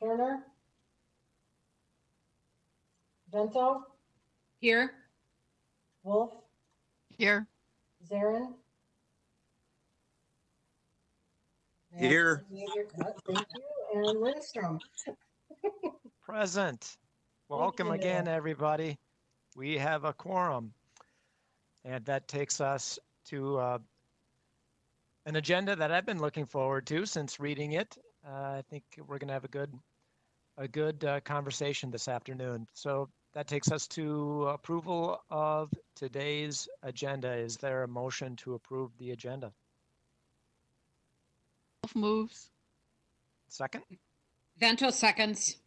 Turner? Vento? Here. Wolf? Here. Zarin? Here. Thank you. And Lindstrom? Present. Welcome again, everybody. We have a quorum. And that takes us to an agenda that I've been looking forward to since reading it. I think we're going to have a good conversation this afternoon. So that takes us to approval of today's agenda. Is there a motion to approve the agenda? Wolf moves. Second? Vento seconds.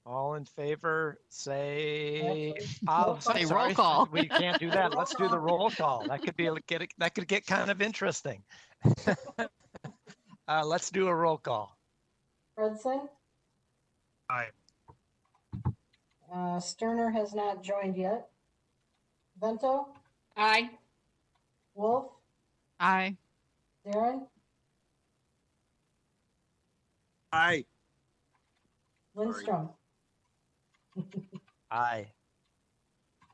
All in favor, say, Say roll call. We can't do that. Let's do the roll call. That could get kind of interesting. Let's do a roll call. Fredson? Aye. Sterner has not joined yet. Vento? Aye. Wolf? Aye. Zarin? Aye. Lindstrom? Aye.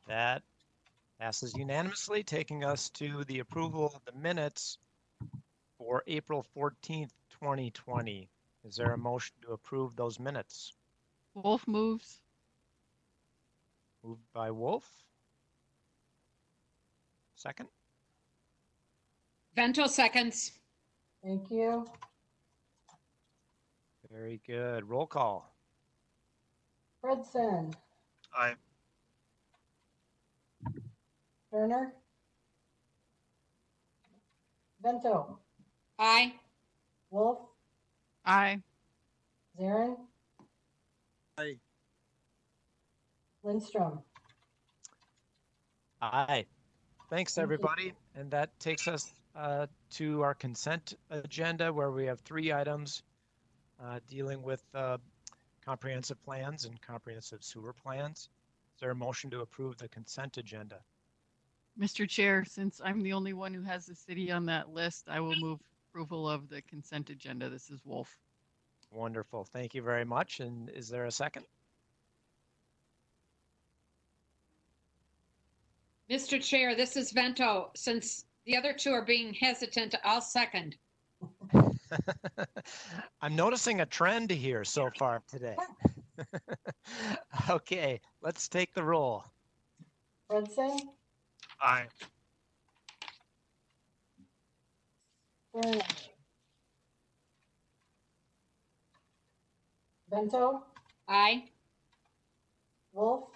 That passes unanimously, taking us to the approval of the minutes for April 14th, 2020. Is there a motion to approve those minutes? Wolf moves. Moved by Wolf. Second? Vento seconds. Thank you. Very good. Roll call. Fredson? Aye. Turner? Vento? Aye. Wolf? Aye. Zarin? Aye. Lindstrom? Aye. Thanks, Thank you. everybody. And that takes us to our consent agenda, where we have 3 items dealing with comprehensive plans and comprehensive sewer plans. Is there a motion to approve the consent agenda? Mr. Chair, since I'm the only one who has the city on that list, I will move approval of the consent agenda. This is Wolf. Wonderful. Thank you very much. And is there a second? Mr. Chair, this is Vento. Since the other 2 are being hesitant, I'll second. I'm noticing a trend here so far today. Okay, let's take the roll. Fredson? Aye. Turner? Vento? Aye. Wolf?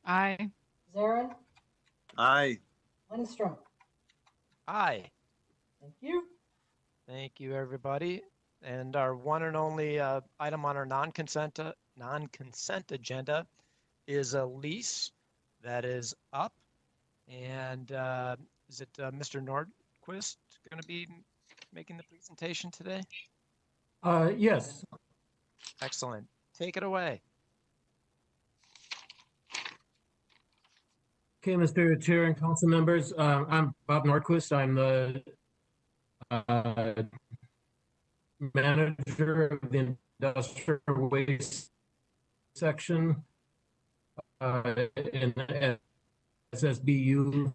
Aye. Zarin? Aye. Lindstrom? Aye. Thank you. Thank you, everybody. And our one and only item on our non-consent agenda is a lease that is up. And is it Mr. Nordquist going to be making the presentation today? Yes. Excellent. Take it away. Okay, Mr. Chair and council members, I'm Bob Nordquist. I'm the manager of the industrial waste section in SSBU.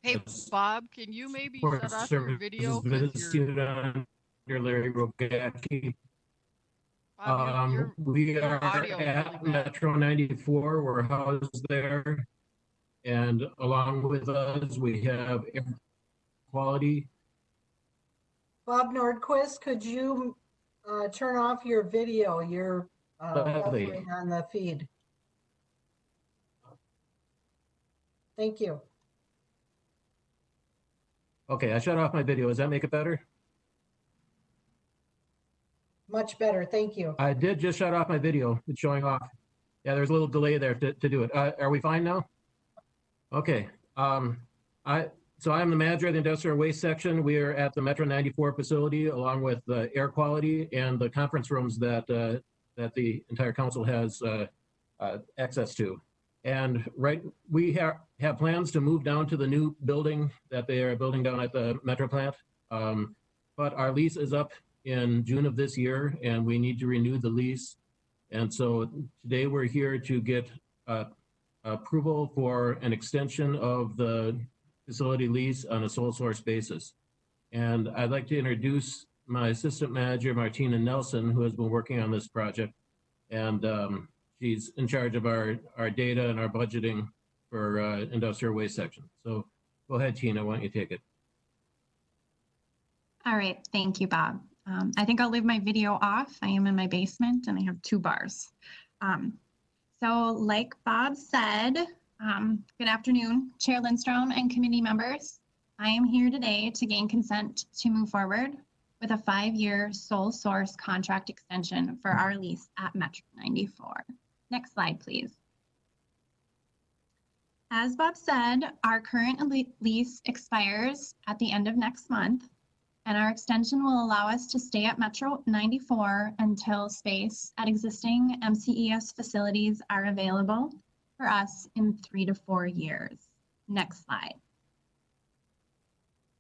Hey, Bob, can you maybe shut off your video? Business unit under Larry Rogacki. Bob, We your are audio is at really bad. Metro 94. We're housed there. And along with us, we have air quality. Bob Nordquist, could you turn off your video? You're Gladly. buffering on the feed. Thank you. Okay, I shut off my video. Does that make it better? Much better. Thank you. I did just shut off my video. It's showing off. Yeah, there's a little delay there to do it. Are we fine now? Okay. So I'm the manager of the industrial waste section. We are at the Metro 94 facility, along with the air quality and the conference rooms that the entire council has access to. And we have plans to move down to the new building that they are building down at the Metro plant. But our lease is up in June of this year, and we need to renew the lease. And so today we're here to get approval for an extension of the facility lease on a sole source basis. And I'd like to introduce my assistant manager, Martina Nelson, who has been working on this project. And she's in charge of our data and our budgeting for industrial waste section. So go ahead, Tina, why don't you take it? All right, thank you, Bob. I think I'll leave my video off. I am in my basement and I have 2 bars. So like Bob said, good afternoon, Chair Lindstrom and committee members. I am here today to gain consent to move forward with a 5-year sole source contract extension for our lease at Metro 94. Next slide, please. As Bob said, our current lease expires at the end of next month, and our extension will allow us to stay at Metro 94 until space at existing MCES facilities are available for us in 3 to 4 years. Next slide.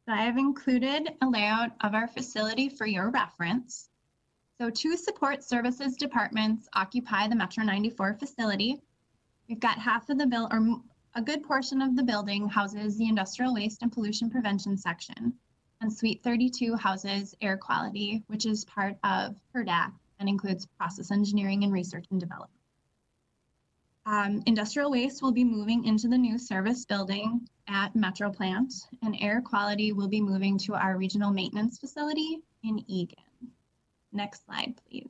So I have included a layout of our facility for your reference. So 2 support services departments occupy the Metro 94 facility. We've got half of the or a good portion of the building houses the industrial waste and pollution prevention section, and Suite 32 houses air quality, which is part of PERDAC and includes process engineering and research and development. Industrial waste will be moving into the new service building at Metro Plant, and air quality will be moving to our regional maintenance facility in Eagan. Next slide, please.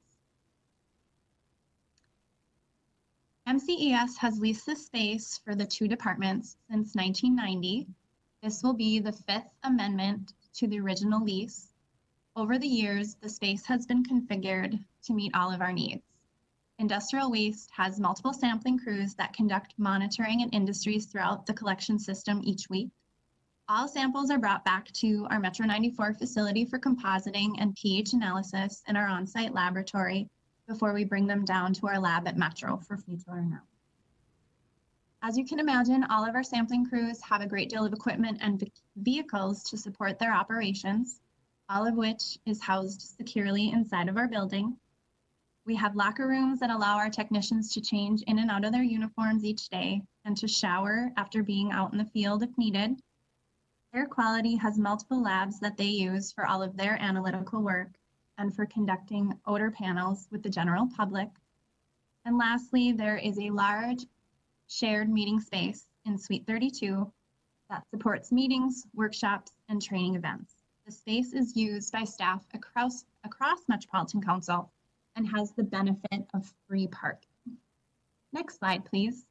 MCES has leased this space for the 2 departments since 1990. This will be the 5th amendment to the original lease. Over the years, the space has been configured to meet all of our needs. Industrial waste has multiple sampling crews that conduct monitoring in industries throughout the collection system each week. All samples are brought back to our Metro 94 facility for compositing and pH analysis in our on-site laboratory before we bring them down to our lab at Metro for future analysis. As you can imagine, all of our sampling crews have a great deal of equipment and vehicles to support their operations, all of which is housed securely inside of our building. We have locker rooms that allow our technicians to change in and out of their uniforms each day and to shower after being out in the field if needed. Air quality has multiple labs that they use for all of their analytical work and for conducting odor panels with the general public. And lastly, there is a large shared meeting space in Suite 32 that supports meetings, workshops, and training events. The space is used by staff across Metropolitan Council and has the benefit of free parking. Next slide, please.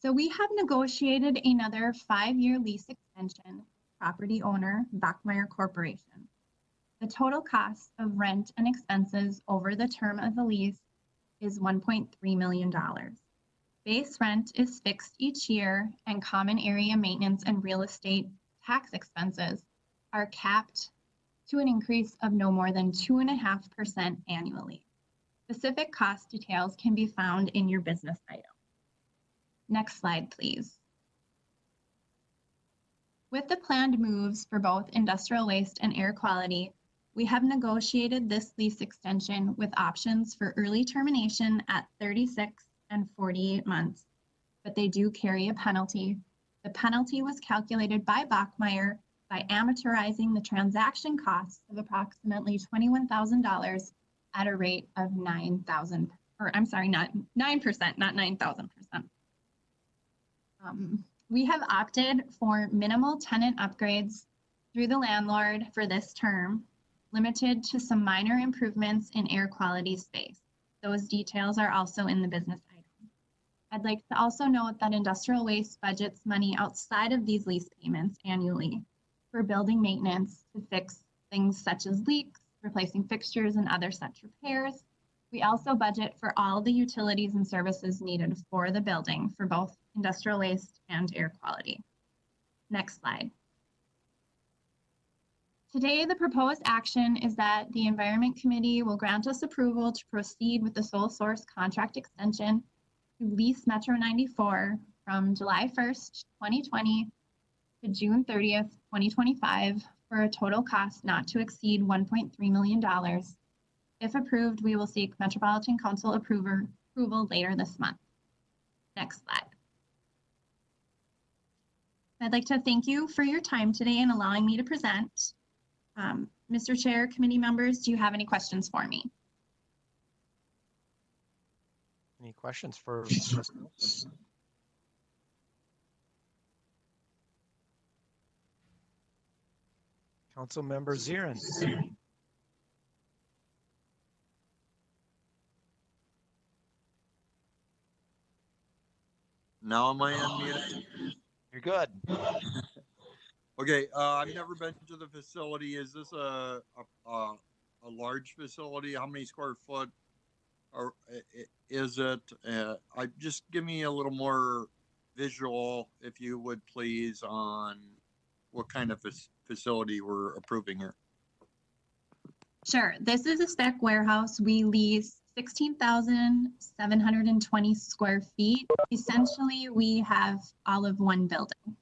So we have negotiated another 5-year lease extension with property owner Bachmeyer Corporation. The total cost of rent and expenses over the term of the lease is $1.3 million. Base rent is fixed each year, and common area maintenance and real estate tax expenses are capped to an increase of no more than 2.5% annually. Specific cost details can be found in your business item. Next slide, please. With the planned moves for both industrial waste and air quality, we have negotiated this lease extension with options for early termination at 36 and 48 months, but they do carry a penalty. The penalty was calculated by Bachmeyer by amortizing the transaction costs of approximately $21,000 at a rate of 9,000, or I'm sorry, not 9%, not 9,000%. We have opted for minimal tenant upgrades through the landlord for this term, limited to some minor improvements in air quality space. Those details are also in the business item. I'd like to also note that industrial waste budgets money outside of these lease payments annually for building maintenance to fix things such as leaks, replacing fixtures, and other such repairs. We also budget for all the utilities and services needed for the building for both industrial waste and air quality. Next slide. Today, the proposed action is that the Environment Committee will grant us approval to proceed with the sole source contract extension to lease Metro 94 from July 1st, 2020 to June 30th, 2025 for a total cost not to exceed $1.3 million. If approved, we will seek Metropolitan Council approval later this month. Next slide. I'd like to thank you for your time today and allowing me to present. Mr. Chair, committee members, do you have any questions for me? Any questions for Councilmember Zirin? Now am I unmuted? You're good. Okay, I've never been to the facility. Is this a large facility? How many square foot or is it? Just give me a little more visual, if you would please, on what kind of facility we're approving here. Sure. This is a spec warehouse. We lease 16,720 square feet. Essentially, we have all of one building.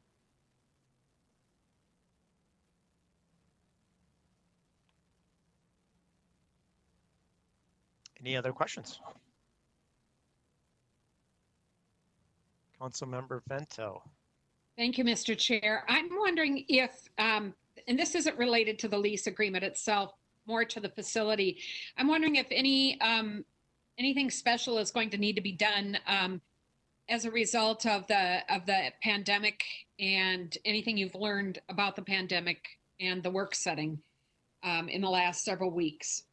Any other questions? Councilmember Vento. Thank you, Mr. Chair. I'm wondering if, and this isn't related to the lease agreement itself, more to the facility. I'm wondering if anything special is going to need to be done as a result of the pandemic, and anything you've learned about the pandemic and the work setting in the last several weeks.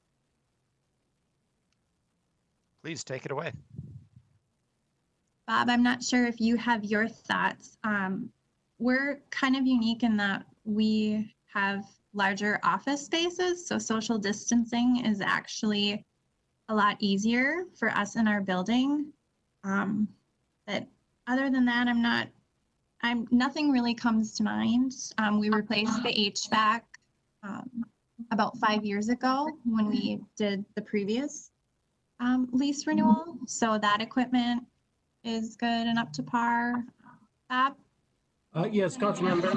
Please take it away. Bob, I'm not sure if you have your thoughts. We're kind of unique in that we have larger office spaces, so social distancing is actually a lot easier for us in our building. But other than that, nothing really comes to mind. We replaced the HVAC about 5 years ago when we did the previous lease renewal. So that equipment is good and up to par. Bob? Yes, Councilmember.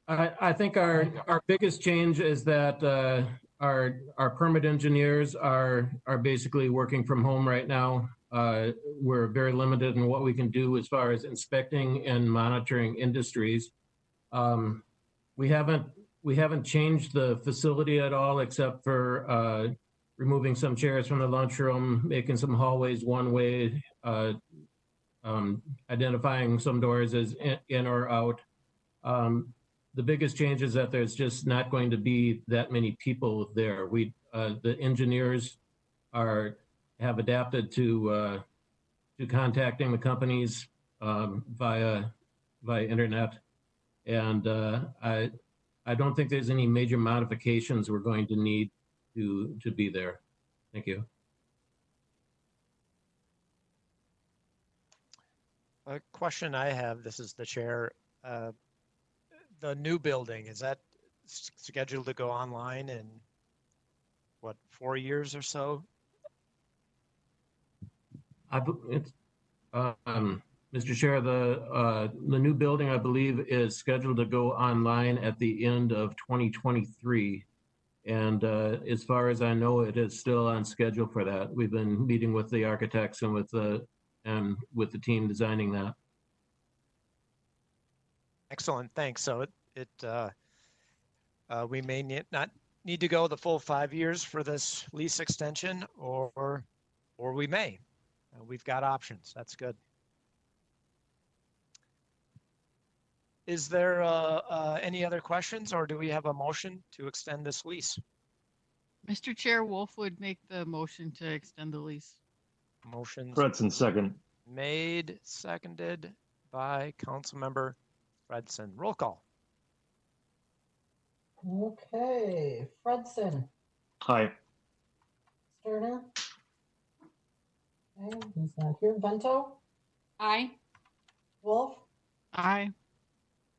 I think our biggest change is that our permit engineers are basically working from home right now. We're very limited in what we can do as far as inspecting and monitoring industries. We haven't changed the facility at all, except for removing some chairs from the lunchroom, making some hallways one way, identifying some doors as in or out. The biggest change is that there's just not going to be that many people there. The engineers have adapted to contacting the companies via internet, and I don't think there's any major modifications we're going to need to be there. Thank you. A question I have, this is the chair. The new building, is that scheduled to go online in what, 4 years or so? Mr. Chair, the new building, I believe, is scheduled to go online at the end of 2023. And as far as I know, it is still on schedule for that. We've been meeting with the architects and with the team designing that. Excellent, thanks. So we may not need to go the full 5 years for this lease extension, or we may. We've got options. That's good. Is there any other questions, or do we have a motion to extend this lease? Mr. Chair, Wolf would make the motion to extend the lease. Motions Fredson, second. made, seconded by Councilmember Fredson. Roll call. Okay, Fredson, Aye. Sterner. Okay, he's not here. Vento, Aye. Wolf, Aye.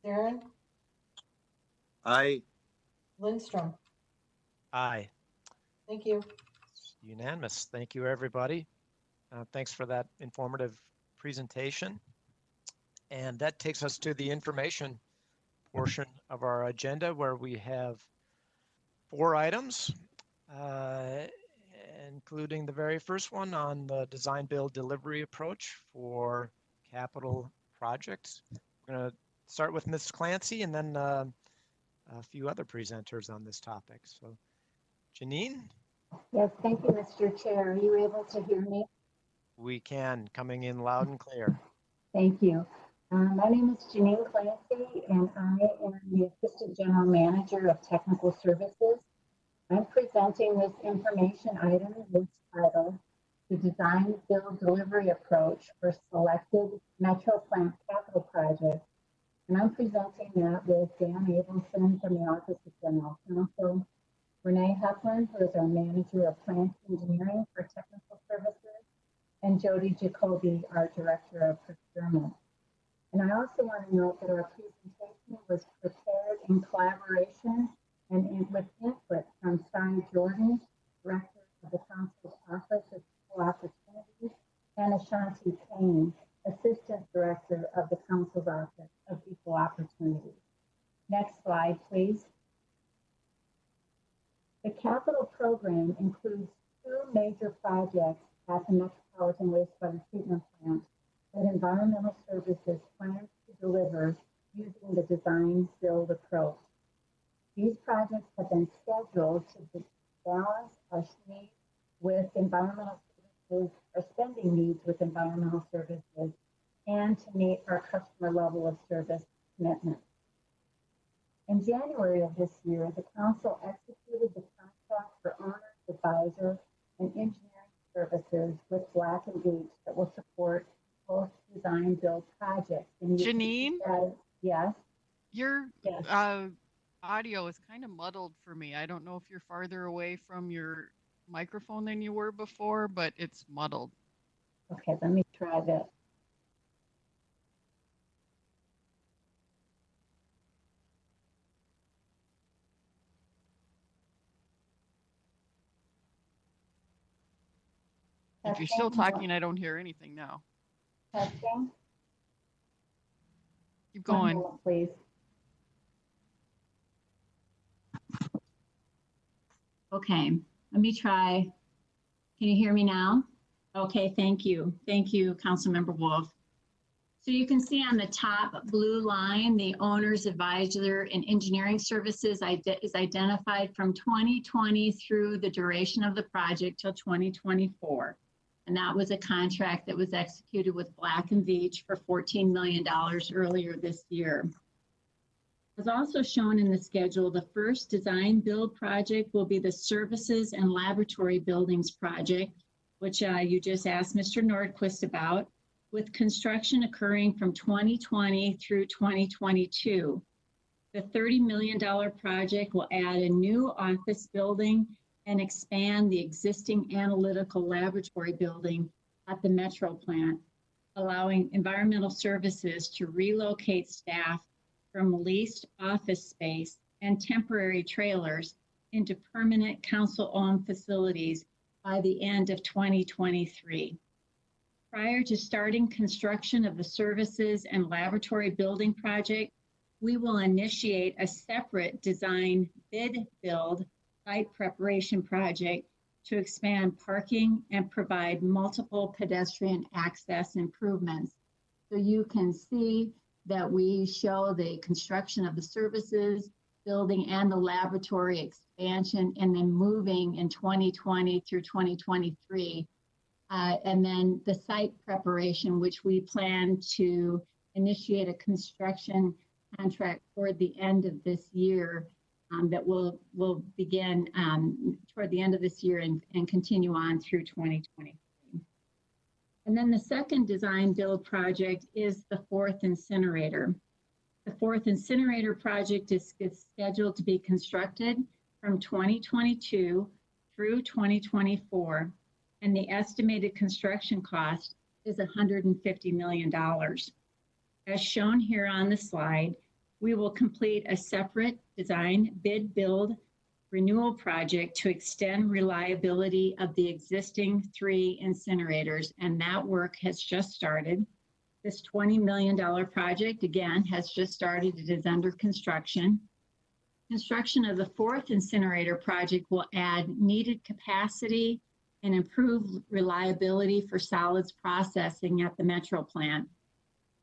Darren, Aye. Lindstrom. Aye. Thank you. Unanimous. Thank you, everybody. Thanks for that informative presentation. And that takes us to the information portion of our agenda where we have 4 items, including the very first one on the design build delivery approach for capital projects. We're going to start with Ms. Clancy and then a few other presenters on this topic. So Janine? Yes, thank you, Mr. Chair. Are you able to hear me? We can, coming in loud and clear. Thank you. My name is Janine Clancy, and I am the Assistant General Manager of Technical Services. I'm presenting this information item that's titled the Design Build Delivery Approach for Selected Metro Plant Capital Projects. And I'm presenting that with Dan Abelson from the Office of General Counsel, Renee Heflin, who is our Manager of Plant Engineering for Technical Services, and Jody Jacoby, our Director of Procurement. And I also want to note that our presentation was prepared in collaboration and with input from Stein Jordan, Director of the Council's Office of Equal Opportunity, and Ashanti Payne, Assistant Director of the Council's Office of Equal Opportunity. Next slide, please. The capital program includes 2 major projects at the Metropolitan Wastewater Treatment Plant that Environmental Services plans to deliver using the design build approach. These projects have been scheduled to balance our needs with environmental services, our spending needs with environmental services, and to meet our customer level of service commitments. In January of this year, the Council executed the contract for owner's advisor and engineering services with Black & Veatch that will support both design build projects. And Janine? Yes? Your Yes. audio is kind of muddled for me. I don't know if you're farther away from your microphone than you were before, but it's muddled. Okay, let me try this. If you're still talking, I don't hear anything now. Testing. Keep One going. moment, please. Okay, let me try. Can you hear me now? Okay, thank you. Thank you, Councilmember Wolf. So you can see on the top blue line, the owner's advisor and engineering services is identified from 2020 through the duration of the project till 2024. And that was a contract that was executed with Black & Veatch for $14 million earlier this year. As also shown in the schedule, the first design build project will be the Services and Laboratory Buildings project, which you just asked Mr. Nordquist about, with construction occurring from 2020 through 2022. The $30 million project will add a new office building and expand the existing analytical laboratory building at the Metro plant, allowing environmental services to relocate staff from leased office space and temporary trailers into permanent council-owned facilities by the end of 2023. Prior to starting construction of the services and laboratory building project, we will initiate a separate design bid build site preparation project to expand parking and provide multiple pedestrian access improvements. So you can see that we show the construction of the services building and the laboratory expansion, and then moving in 2020 through 2023. And then the site preparation, which we plan to initiate a construction contract toward the end of this year, that will begin toward the end of this year and continue on through 2023. And then the second design build project is the 4th incinerator. The 4th incinerator project is scheduled to be constructed from 2022 through 2024, and the estimated construction cost is $150 million. As shown here on the slide, we will complete a separate design bid build renewal project to extend reliability of the existing 3 incinerators, and that work has just started. This $20 million project, again, has just started. It is under construction. Construction of the fourth incinerator project will add needed capacity and improve reliability for solids processing at the Metro plant.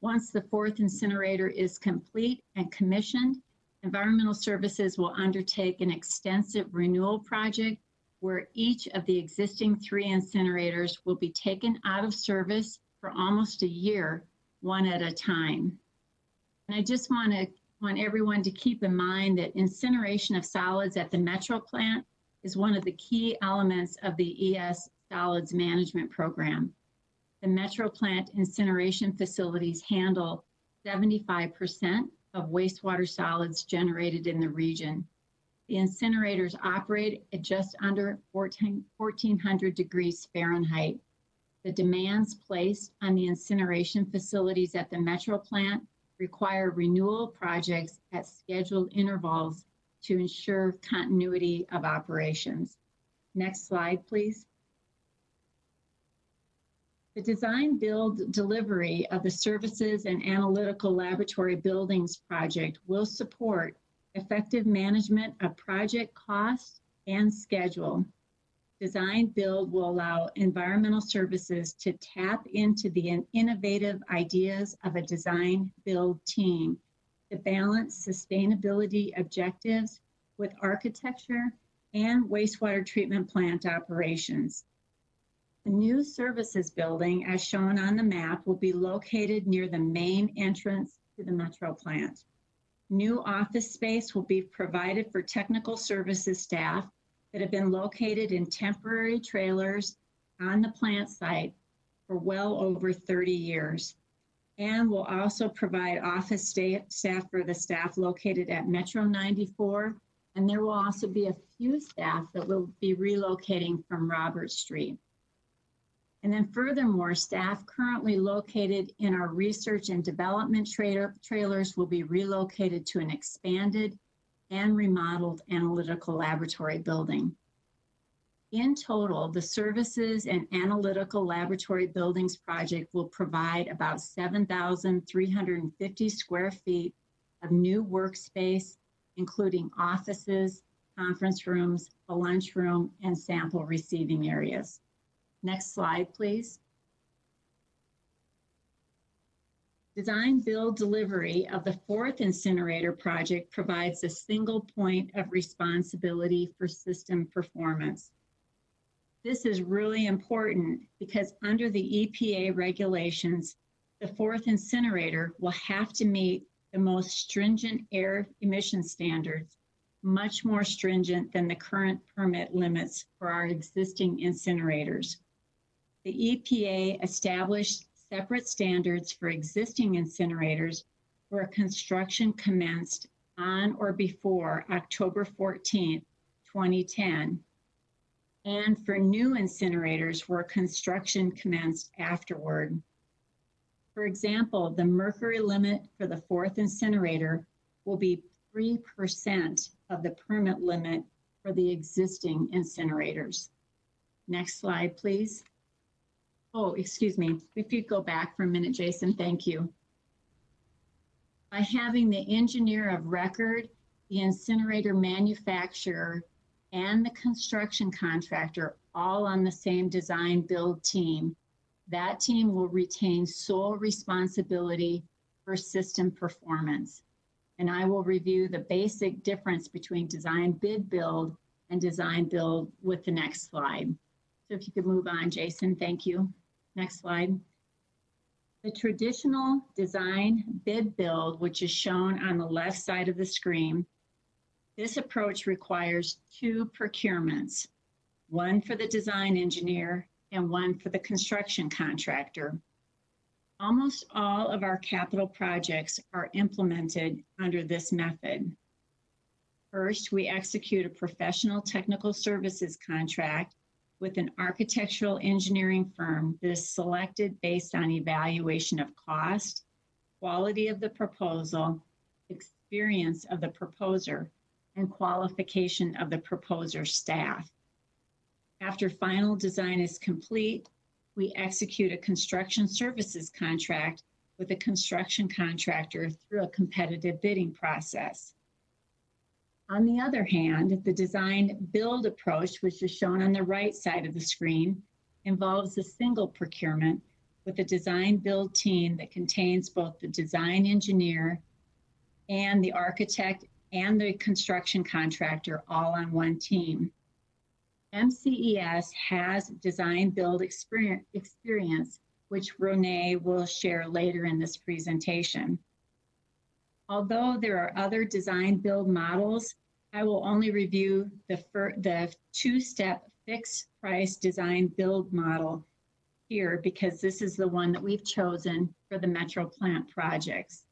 Once the fourth incinerator is complete and commissioned, Environmental Services will undertake an extensive renewal project where each of the existing 3 incinerators will be taken out of service for almost a year, one at a time. And I just want everyone to keep in mind that incineration of solids at the Metro plant is one of the key elements of the ES Solids Management Program. The Metro plant incineration facilities handle 75% of wastewater solids generated in the region. The incinerators operate at just under 1,400 degrees Fahrenheit. The demands placed on the incineration facilities at the Metro plant require renewal projects at scheduled intervals to ensure continuity of operations. Next slide, please. The design, build, delivery of the services and analytical laboratory buildings project will support effective management of project costs and schedule. Design build will allow Environmental Services to tap into the innovative ideas of a design build team to balance sustainability objectives with architecture and wastewater treatment plant operations. The new services building, as shown on the map, will be located near the main entrance to the Metro plant. New office space will be provided for technical services staff that have been located in temporary trailers on the plant site for well over 30 years. And will also provide office staff for the staff located at Metro 94. And there will also be a few staff that will be relocating from Robert Street. And then furthermore, staff currently located in our research and development trailers will be relocated to an expanded and remodeled analytical laboratory building. In total, the services and analytical laboratory buildings project will provide about 7,350 square feet of new workspace, including offices, conference rooms, a lunchroom, and sample receiving areas. Next slide, please. Design, build, delivery of the fourth incinerator project provides a single point of responsibility for system performance. This is really important because under the EPA regulations, the fourth incinerator will have to meet the most stringent air emission standards, much more stringent than the current permit limits for our existing incinerators. The EPA established separate standards for existing incinerators where construction commenced on or before October 14, 2010, and for new incinerators where construction commenced afterward. For example, the mercury limit for the fourth incinerator will be 3% of the permit limit for the existing incinerators. Next slide, please. Oh, excuse me. If you go back for a minute, Jason, thank you. By having the engineer of record, the incinerator manufacturer, and the construction contractor all on the same design build team, that team will retain sole responsibility for system performance. And I will review the basic difference between design bid build and design build with the next slide. So if you could move on, Jason, thank you. Next slide. The traditional design bid build, which is shown on the left side of the screen, this approach requires two procurements, one for the design engineer and one for the construction contractor. Almost all of our capital projects are implemented under this method. First, we execute a professional technical services contract with an architectural engineering firm that is selected based on evaluation of cost, quality of the proposal, experience of the proposer, and qualification of the proposer staff. After final design is complete, we execute a construction services contract with a construction contractor through a competitive bidding process. On the other hand, the design build approach, which is shown on the right side of the screen, involves a single procurement with a design build team that contains both the design engineer and the architect and the construction contractor all on one team. MCES has design build experience, which Renee will share later in this presentation. Although there are other design build models, I will only review the two-step fixed price design build model here because this is the one that we've chosen for the Metro plant projects.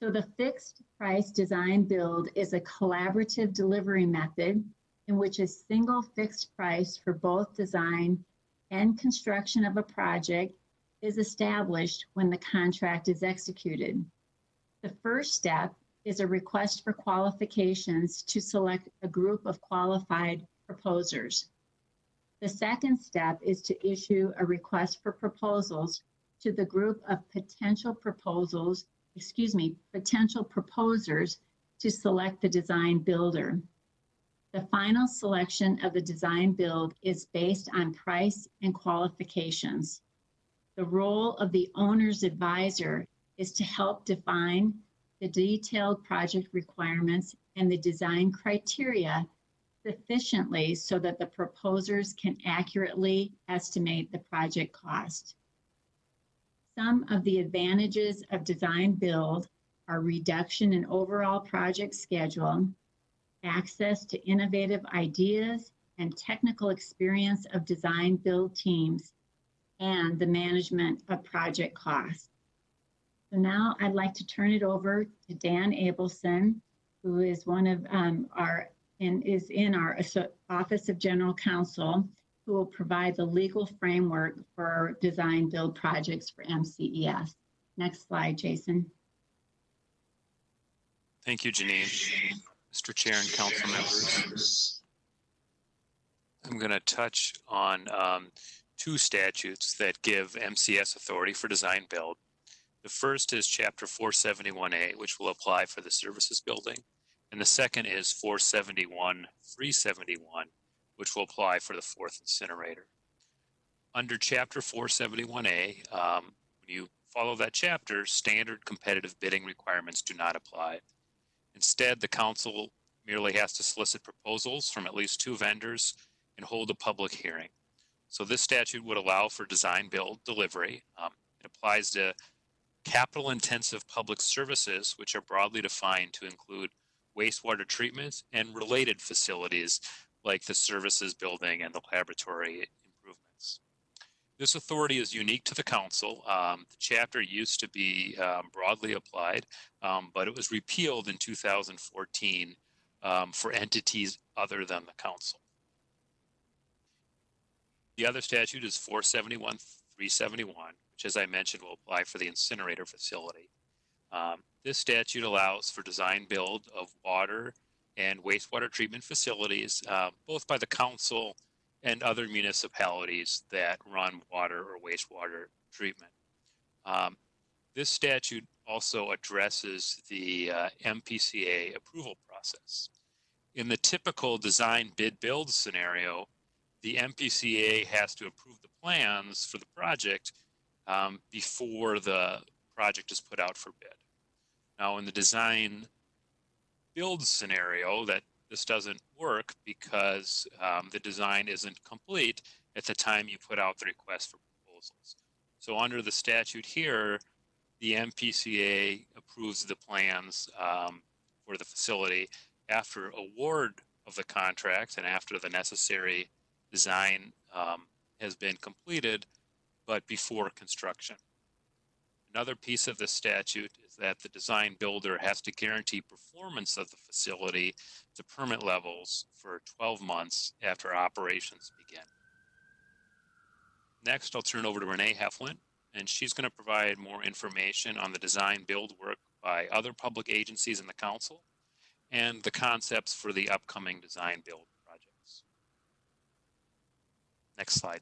So the fixed price design build is a collaborative delivery method in which a single fixed price for both design and construction of a project is established when the contract is executed. The first step is a request for qualifications to select a group of qualified proposers. The second step is to issue a request for proposals to the group of potential proposers to select the design builder. The final selection of the design build is based on price and qualifications. The role of the owner's advisor is to help define the detailed project requirements and the design criteria sufficiently so that the proposers can accurately estimate the project cost. Some of the advantages of design build are reduction in overall project schedule, access to innovative ideas and technical experience of design build teams, and the management of project costs. So now I'd like to turn it over to Dan Abelson, who is one of is in our Office of General Counsel, who will provide the legal framework for design build projects for MCES. Next slide, Jason. Thank you, Janine. Mr. Chair and council members, I'm going to touch on two statutes that give MCS authority for design build. The first is Chapter 471A, which will apply for the services building. And the second is 471-371, which will apply for the fourth incinerator. Under Chapter 471A, when you follow that chapter, standard competitive bidding requirements do not apply. Instead, the council merely has to solicit proposals from at least 2 vendors and hold a public hearing. So this statute would allow for design build delivery. It applies to capital intensive public services, which are broadly defined to include wastewater treatment and related facilities like the services building and the laboratory improvements. This authority is unique to the council. The chapter used to be broadly applied, but it was repealed in 2014 for entities other than the council. The other statute is 471-371, which, as I mentioned, will apply for the incinerator facility. This statute allows for design build of water and wastewater treatment facilities, both by the council and other municipalities that run water or wastewater treatment. This statute also addresses the MPCA approval process. In the typical design bid build scenario, the MPCA has to approve the plans for the project before the project is put out for bid. Now, in the design build scenario, this doesn't work because the design isn't complete at the time you put out the request for proposals. So under the statute here, the MPCA approves the plans for the facility after award of the contract and after the necessary design has been completed, but before construction. Another piece of the statute is that the design builder has to guarantee performance of the facility to permit levels for 12 months after operations begin. Next, I'll turn over to Renee Heflin, and she's going to provide more information on the design build work by other public agencies in the council and the concepts for the upcoming design build projects. Next slide.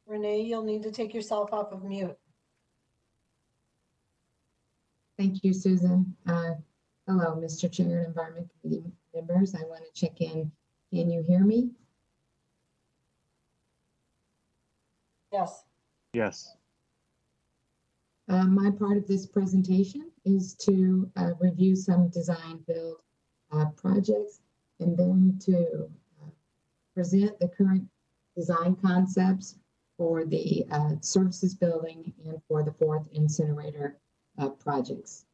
Renee, you'll need to take yourself off of mute. Thank you, Susan. Hello, Mr. Chair and Environment Committee members. I want to check in. Can you hear me? Yes. Yes. My part of this presentation is to review some design build projects and then to present the current design concepts for the services building and for the 4th incinerator projects.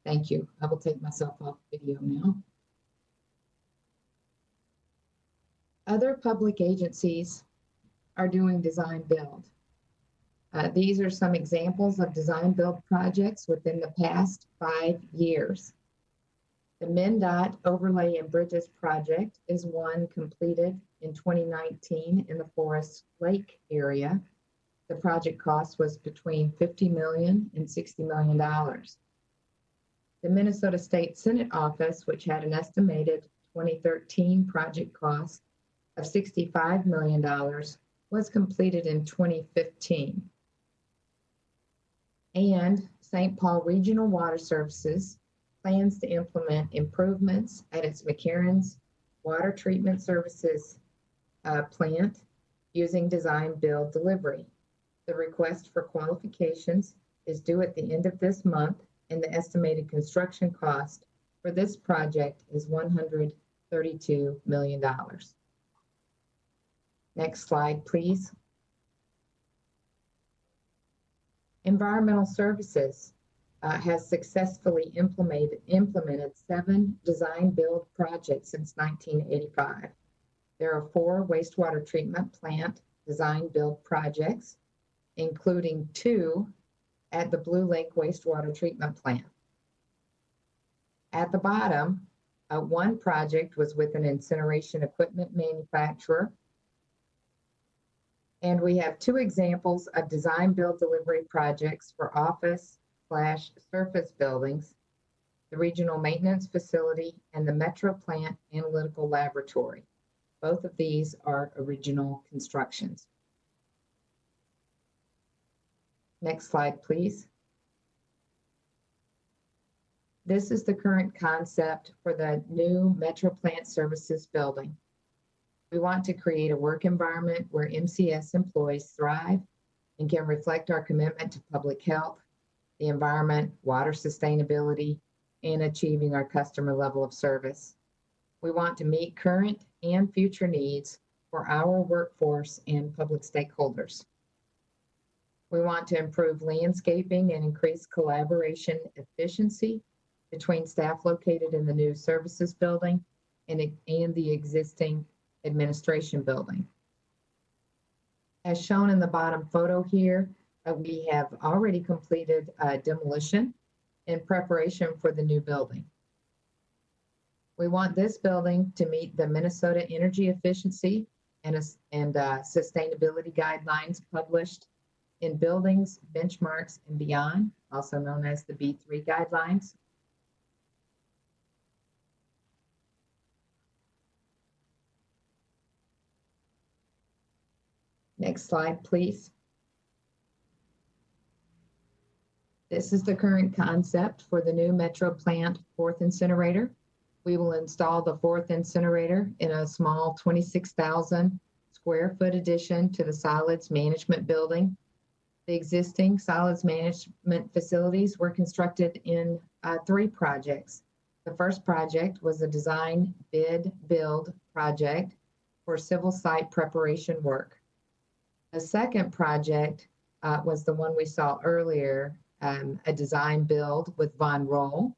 Thank you. I will take myself off video now. Other public agencies are doing design build. These are some examples of design build projects within the past 5 years. The MnDOT Overlay and Bridges project is one completed in 2019 in the Forest Lake area. The project cost was between $50 million and $60 million. The Minnesota State Senate office, which had an estimated 2013 project cost of $65 million, was completed in 2015. And St. Paul Regional Water Services plans to implement improvements at its McCarran's Water Treatment Services plant using design build delivery. The request for qualifications is due at the end of this month, and the estimated construction cost for this project is $132 million. Next slide, please. Environmental Services has successfully implemented 7 design build projects since 1985. There are 4 wastewater treatment plant design build projects, including 2 at the Blue Lake wastewater treatment plant. At the bottom, one project was with an incineration equipment manufacturer. And we have 2 examples of design build delivery projects for office/surface buildings, the Regional Maintenance Facility and the Metropolitan Analytical Laboratory. Both of these are original constructions. Next slide, please. This is the current concept for the new Metropolitan Services building. We want to create a work environment where MCS employees thrive and can reflect our commitment to public health, the environment, water sustainability, and achieving our customer level of service. We want to meet current and future needs for our workforce and public stakeholders. We want to improve landscaping and increase collaboration efficiency between staff located in the new services building and the existing administration building. As shown in the bottom photo here, we have already completed demolition in preparation for the new building. We want this building to meet the Minnesota energy efficiency and sustainability guidelines published in Buildings, Benchmarks, and Beyond, also known as the B3 guidelines. Next slide, please. This is the current concept for the new Metro plant 4th incinerator. We will install the 4th incinerator in a small 26,000 square foot addition to the solids management building. The existing solids management facilities were constructed in 3 projects. The first project was a design bid build project for civil site preparation work. The second project was the one we saw earlier, a design build with Von Roll,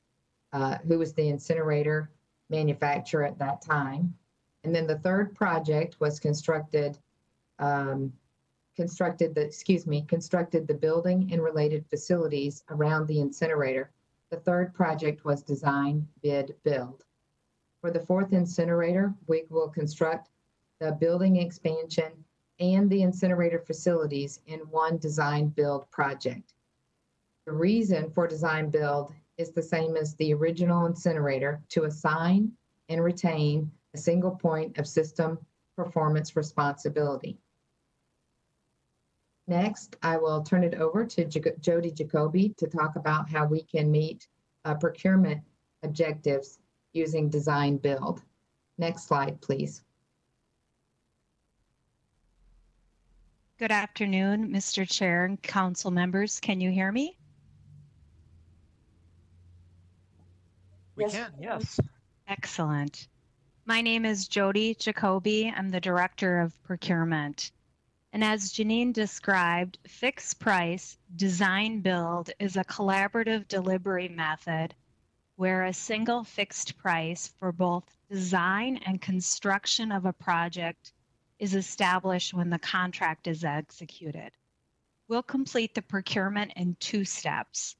who was the incinerator manufacturer at that time. And then the third project was constructed the building and related facilities around the incinerator. The third project was design bid build. For the 4th incinerator, we will construct the building expansion and the incinerator facilities in one design build project. The reason for design build is the same as the original incinerator, to assign and retain a single point of system performance responsibility. Next, I will turn it over to Jody Jacoby to talk about how we can meet procurement objectives using design build. Next slide, please. Good afternoon, Mr. Chair and council members. Can you hear me? We Yes. can, yes. Excellent. My name is Jody Jacoby. I'm the Director of Procurement. And as Janine described, fixed price design build is a collaborative delivery method where a single fixed price for both design and construction of a project is established when the contract is executed. We'll complete the procurement in 2 steps.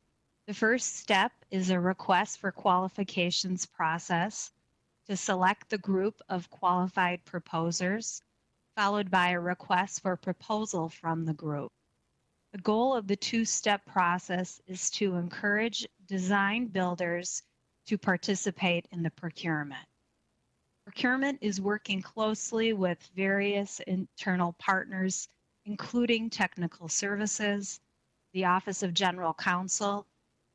The first step is a request for qualifications process to select the group of qualified proposers, followed by a request for proposal from the group. The goal of the 2-step process is to encourage design builders to participate in the procurement. Procurement is working closely with various internal partners, including technical services, the Office of General Counsel,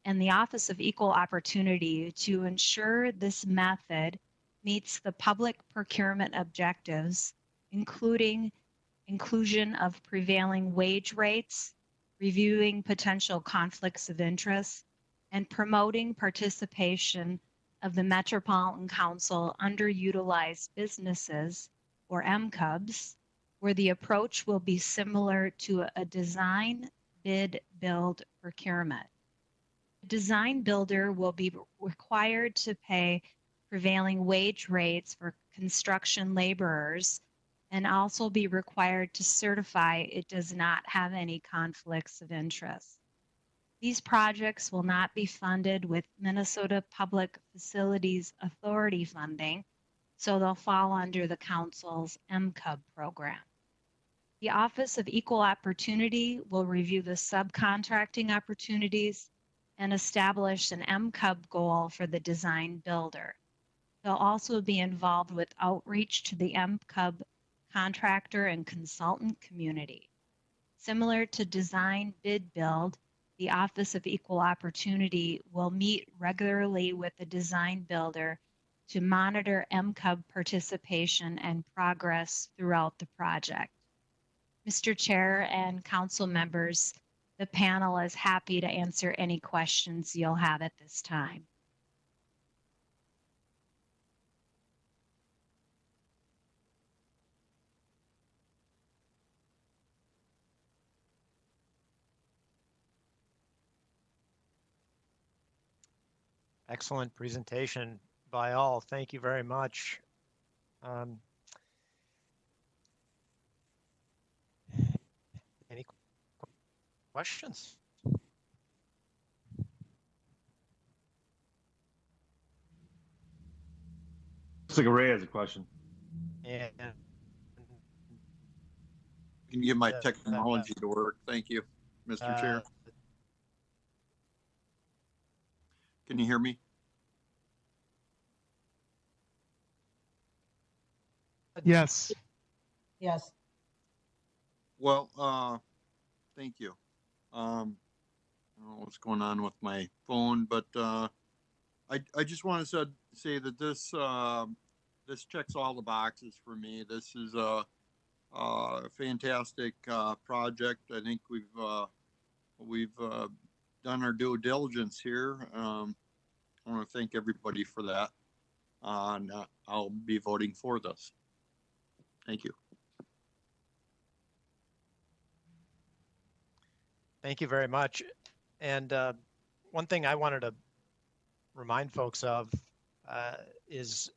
and the Office of Equal Opportunity to ensure this method meets the public procurement objectives, including inclusion of prevailing wage rates, reviewing potential conflicts of interest, and promoting participation of the Metropolitan Council underutilized businesses, or MCUBs, where the approach will be similar to a design, bid, build procurement. The design builder will be required to pay prevailing wage rates for construction laborers and also be required to certify it does not have any conflicts of interest. These projects will not be funded with Minnesota Public Facilities Authority funding, so they'll fall under the council's MCUB program. The Office of Equal Opportunity will review the subcontracting opportunities and establish an MCUB goal for the design builder. They'll also be involved with outreach to the MCUB contractor and consultant community. Similar to design bid build, the Office of Equal Opportunity will meet regularly with the design builder to monitor MCUB participation and progress throughout the project. Mr. Chair and council members, the panel is happy to answer any questions you'll have at this time. Excellent presentation by all. Thank you very much. Any questions? Looks like Ray has a question. And Can you get my technology to work? Thank you, Mr. Chair. Can you hear me? Yes. Yes. Well, thank you. I don't know what's going on with my phone, but I just want to say that this this checks all the boxes for me. This is a fantastic project. I think we've done our due diligence here. I want to thank everybody for that. And I'll be voting for this. Thank you. thank you very much. And one thing I wanted to remind folks of is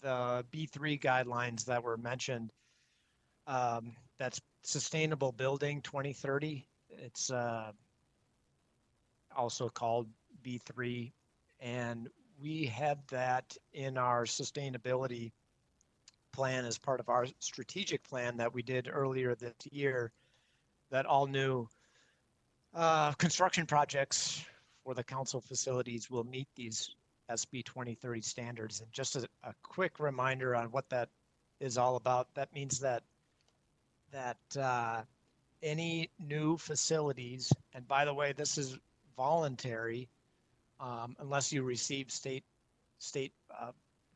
the B3 guidelines that were mentioned. That's Sustainable Building 2030. It's also called B3. And we had that in our sustainability plan as part of our strategic plan that we did earlier this year, that all new construction projects for the council facilities will meet these SB 2030 standards. And just a quick reminder on what that is all about. That means that any new facilities, and by the way, this is voluntary, unless you receive state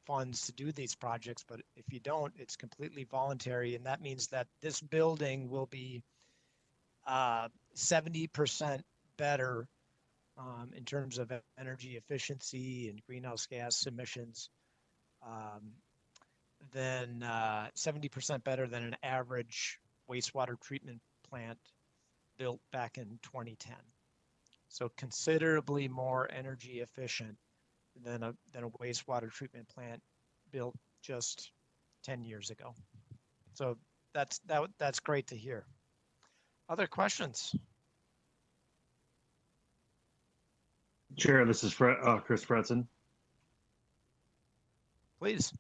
funds to do these projects. But if you don't, it's completely voluntary, and that means that this building will be 70% better in terms of energy efficiency and greenhouse gas emissions, than 70% better than an average wastewater treatment plant built back in 2010. So considerably more energy efficient than a wastewater treatment plant built just 10 years ago. So that's great to hear. Other questions? Chair, this is Chris Fretzen. Please.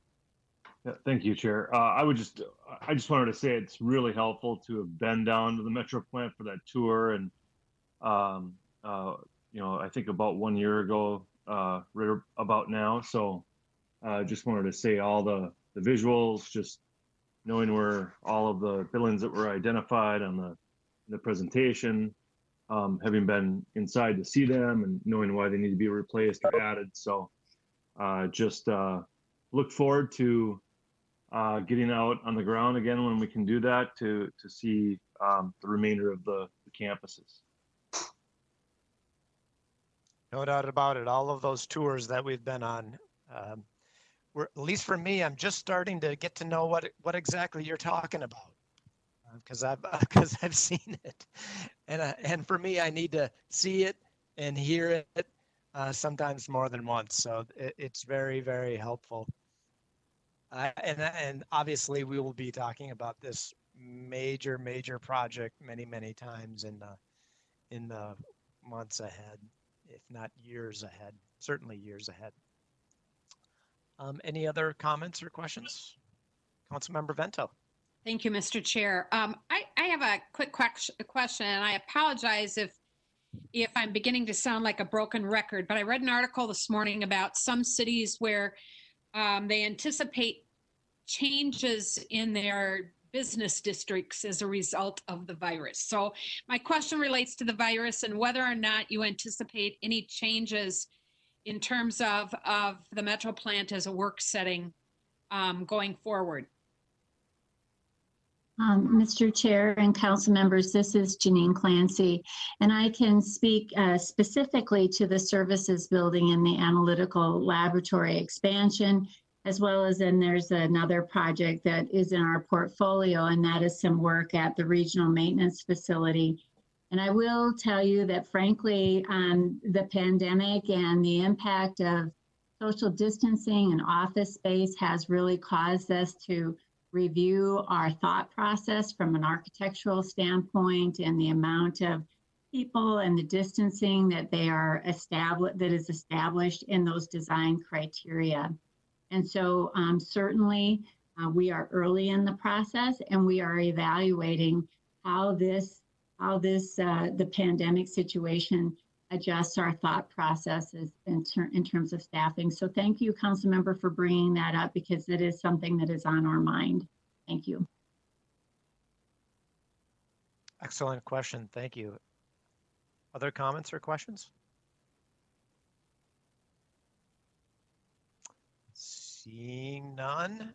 Yeah, thank you, Chair. I just wanted to say it's really helpful to have been down to the Metro plant for that tour, and I think about 1 year ago, right about now. So just wanted to say all the visuals, just knowing where all of the buildings that were identified on the presentation, having been inside to see them and knowing why they need to be replaced or added. So just look forward to getting out on the ground again when we can do that to see the remainder of the campuses. No doubt about it. All of those tours that we've been on, at least for me, I'm just starting to get to know what exactly you're talking about, because I've seen it, and for me, I need to see it and hear it sometimes more than once. So it's very, very helpful. And obviously, we will be talking about this major project many times in the months ahead, if not years ahead, certainly years ahead. Any other comments or questions? Councilmember Vento. Thank you, Mr. Chair. I have a quick question, and I apologize if I'm beginning to sound like a broken record, but I read an article this morning about some cities where they anticipate changes in their business districts as a result of the virus. So my question relates to the virus and whether or not you anticipate any changes in terms of the Metro plant as a work setting going forward. Mr. Chair and council members, this is Janine Clancy, and I can speak specifically to the services building and the analytical laboratory expansion, as well as then there's another project that is in our portfolio, and that is some work at the regional maintenance facility. And I will tell you that frankly, the pandemic and the impact of social distancing and office space has really caused us to review our thought process from an architectural standpoint and the amount of people and the distancing that is established in those design criteria. And so certainly we are early in the process, and we are evaluating how the pandemic situation adjusts our thought processes in terms of staffing. So thank you, Councilmember, for bringing that up, because it is something that is on our mind. Thank you. Excellent question. Thank you. Other comments or questions? Seeing none.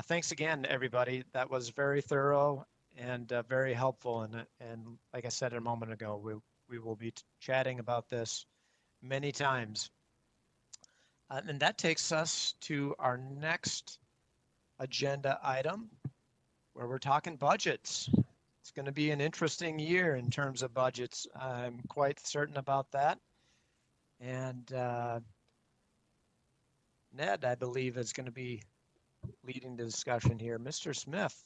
Thanks again, everybody. That was very thorough and very helpful. And like I said a moment ago, we will be chatting about this many times. And that takes us to our next agenda item, where we're talking budgets. It's going to be an interesting year in terms of budgets. I'm quite certain about that. And Ned, I believe, is going to be leading the discussion here. Mr. Smith.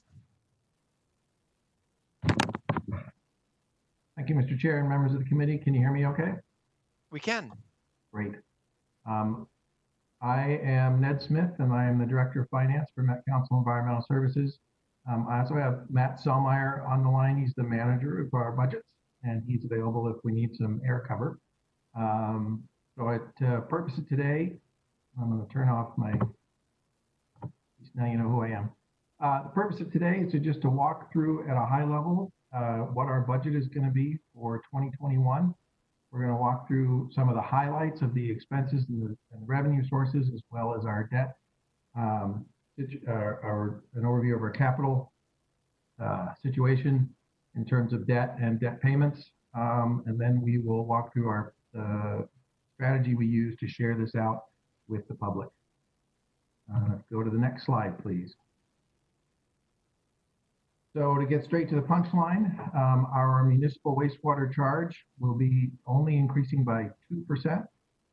Thank you, Mr. Chair and members of the committee. Can you hear me okay? We can. Great. I am Ned Smith, and I am the Director of Finance for Met Council Environmental Services. I also have Matt Selmeyer on the line. He's the manager of our budgets, and he's available if we need some air cover. So to purpose of today, I'm going to turn off my, now you know who I am. The purpose of today is to walk through at a high level what our budget is going to be for 2021. We're going to walk through some of the highlights of the expenses and revenue sources, as well as our debt, an overview of our capital situation in terms of debt and debt payments. And then we will walk through our strategy we use to share this out with the public. Go to the next slide, please. So to get straight to the punchline, our municipal wastewater charge will be only increasing by 2%.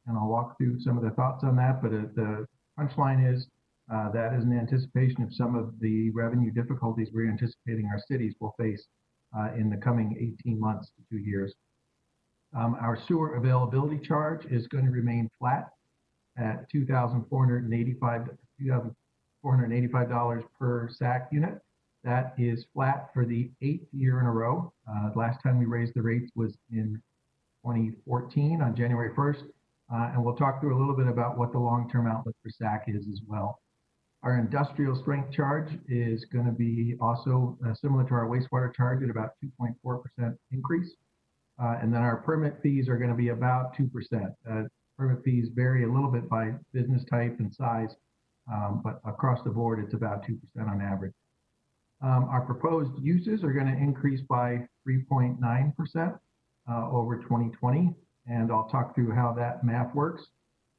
And I'll walk through some of the thoughts on that, but the punchline is that is an anticipation of some of the revenue difficulties we're anticipating our cities will face in the coming 18 months to 2 years. Our sewer availability charge is going to remain flat at $2,485 per SAC unit. That is flat for the 8th year in a row. Last time we raised the rates was in 2014 on January 1st. And we'll talk through a little bit about what the long-term outlook for SAC is as well. Our industrial strength charge is going to be also similar to our wastewater charge at about 2.4% increase. And then our permit fees are going to be about 2%. Permit fees vary a little bit by business type and size, but across the board, it's about 2% on average. Our proposed uses are going to increase by 3.9% over 2020, and I'll talk through how that math works.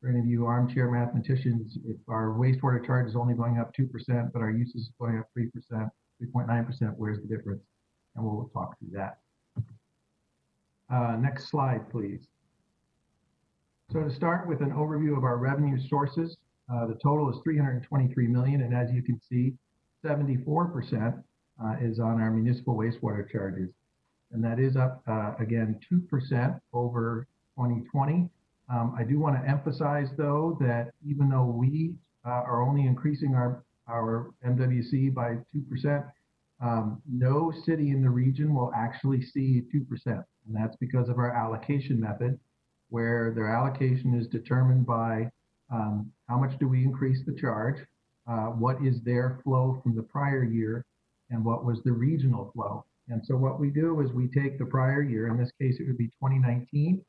For any of you armchair mathematicians, if our wastewater charge is only going up 2%, but our uses is going up 3%, 3.9%, where's the difference? And we'll talk through that. Next slide, please. So to start with an overview of our revenue sources, the total is $323 million, and as you can see, 74% is on our municipal wastewater charges. And that is up, again, 2% over 2020. I do want to emphasize, though, that even though we are only increasing our MWC by 2%, no city in the region will actually see 2%. And that's because of our allocation method, where their allocation is determined by how much do we increase the charge, what is their flow from the prior year, and what was the regional flow. And so what we do is we take the prior year, in this case it would be 2019,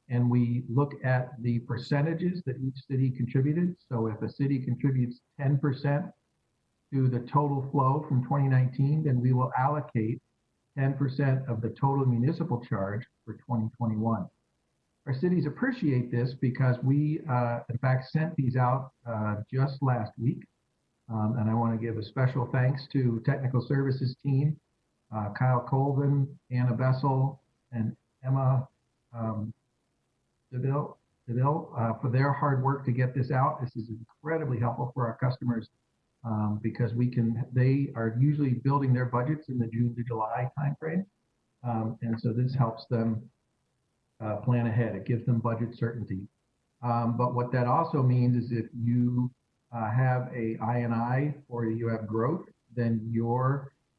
and we look at the percentages that each city contributed. So if a city contributes 10% to the total flow from 2019, then we will allocate 10% of the total municipal charge for 2021. Our cities appreciate this because we, in fact, sent these out just last week. And I want to give a special thanks to technical services team, Kyle Colvin, Anna Bessel, and Emma DeVille for their hard work to get this out. This is incredibly helpful for our customers because they are usually building their budgets in the June to July timeframe. And so this helps them plan ahead. It gives them budget certainty. But what that also means is if you have a I&I or you have growth, then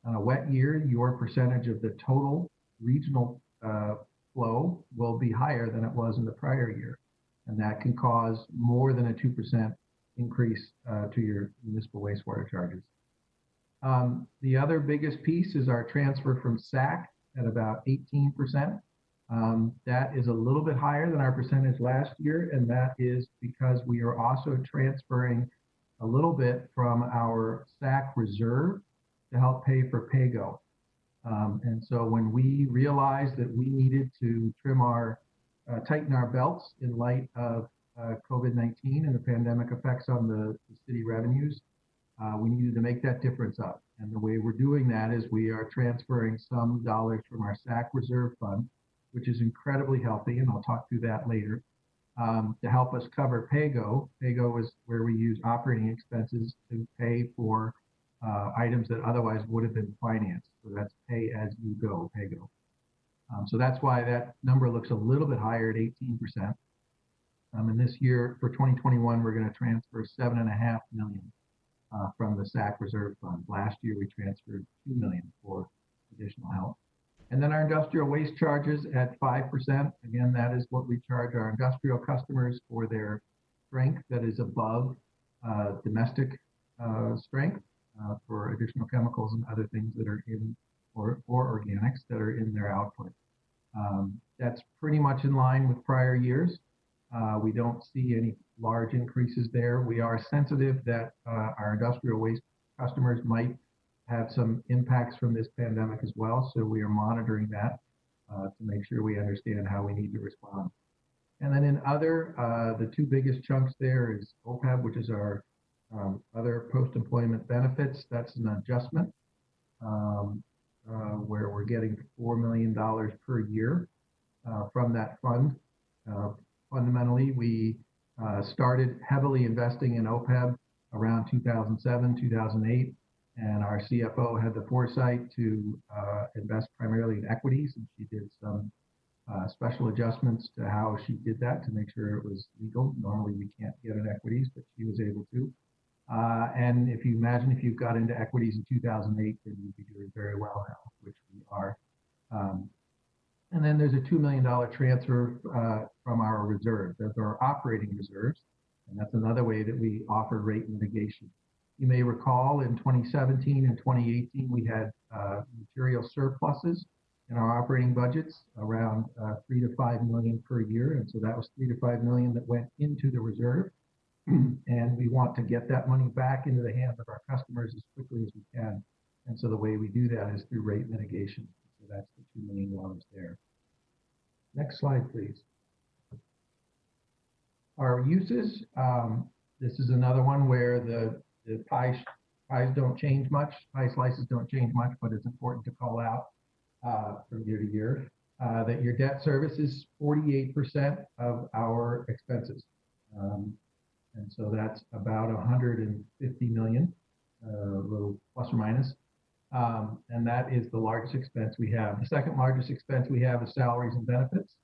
on a wet year, your percentage of the total regional flow will be higher than it was in the prior year. And that can cause more than a 2% increase to your municipal wastewater charges. The other biggest piece is our transfer from SAC at about 18%. That is a little bit higher than our percentage last year, and that is because we are also transferring a little bit from our SAC reserve to help pay for PAYGO. And so when we realized that we needed to tighten our belts in light of COVID-19 and the pandemic effects on the city revenues, we needed to make that difference up. And the way we're doing that is we are transferring some dollars from our SAC reserve fund, which is incredibly healthy, and I'll talk through that later, to help us cover PAYGO. PAYGO is where we use operating expenses to pay for items that otherwise would have been financed. So that's pay as you go, PAYGO. So that's why that number looks a little bit higher at 18%. And this year, for 2021, we're going to transfer $7.5 million from the SAC reserve fund. Last year, we transferred $2 million for additional help. And then our industrial waste charges at 5%. Again, that is what we charge our industrial customers for their strength that is above domestic strength. for additional chemicals and other things that are in, or organics that are in their output. That's pretty much in line with prior years. We don't see any large increases there. We are sensitive that our industrial waste customers might have some impacts from this pandemic as well. So we are monitoring that to make sure we understand how we need to respond. And then in other, the two biggest chunks there is OPEB, which is our other post-employment benefits. That's an adjustment where we're getting $4 million per year from that fund. Fundamentally, we started heavily investing in OPEB around 2007, 2008, and our CFO had the foresight to invest primarily in equities, and she did some special adjustments to how she did that to make sure it was legal. Normally, we can't get in equities, but she was able to. And if you imagine if you got into equities in 2008, then you'd be doing very well now, which we are. And then there's a $2 million transfer from our reserves. Those are our operating reserves, and that's another way that we offer rate mitigation. You may recall in 2017 and 2018, we had material surpluses in our operating budgets around 3 to 5 million per year. And so that was 3 to 5 million that went into the reserve. And we want to get that money back into the hands of our customers as quickly as we can. And so the way we do that is through rate mitigation. So that's the $2 million there. Next slide, please. Our uses. This is another one where the pies don't change much. Pie slices don't change much, but it's important to call out from year to year that your debt service is 48% of our expenses. And so that's about 150 million, a little plus or minus. And that is the largest expense we have. The second largest expense we have is salaries and benefits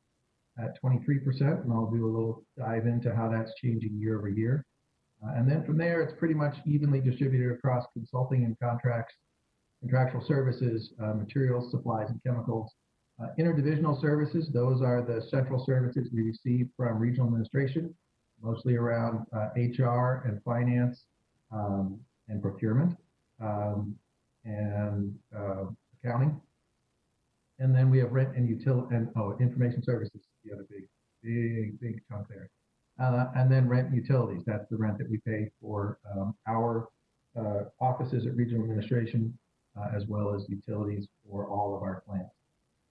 at 23%. And I'll do a little dive into how that's changing year over year. And then from there, it's pretty much evenly distributed across consulting and contracts, contractual services, materials, supplies, and chemicals. Interdivisional services, those are the central services we receive from regional administration, mostly around HR and finance and procurement and accounting. And then we have rent and utility and information services, the other big chunk there. And then rent and utilities, that's the rent that we pay for our offices at regional administration, as well as utilities for all of our plants.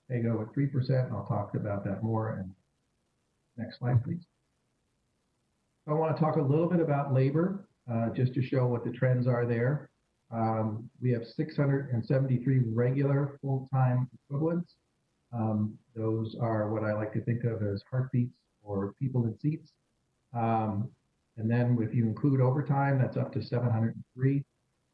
They go at 3%, and I'll talk about that more. And next slide, please. I want to talk a little bit about labor, just to show what the trends are there. We have 673 regular full-time equivalents. Those are what I like to think of as heartbeats or people in seats. And then if you include overtime, that's up to 703.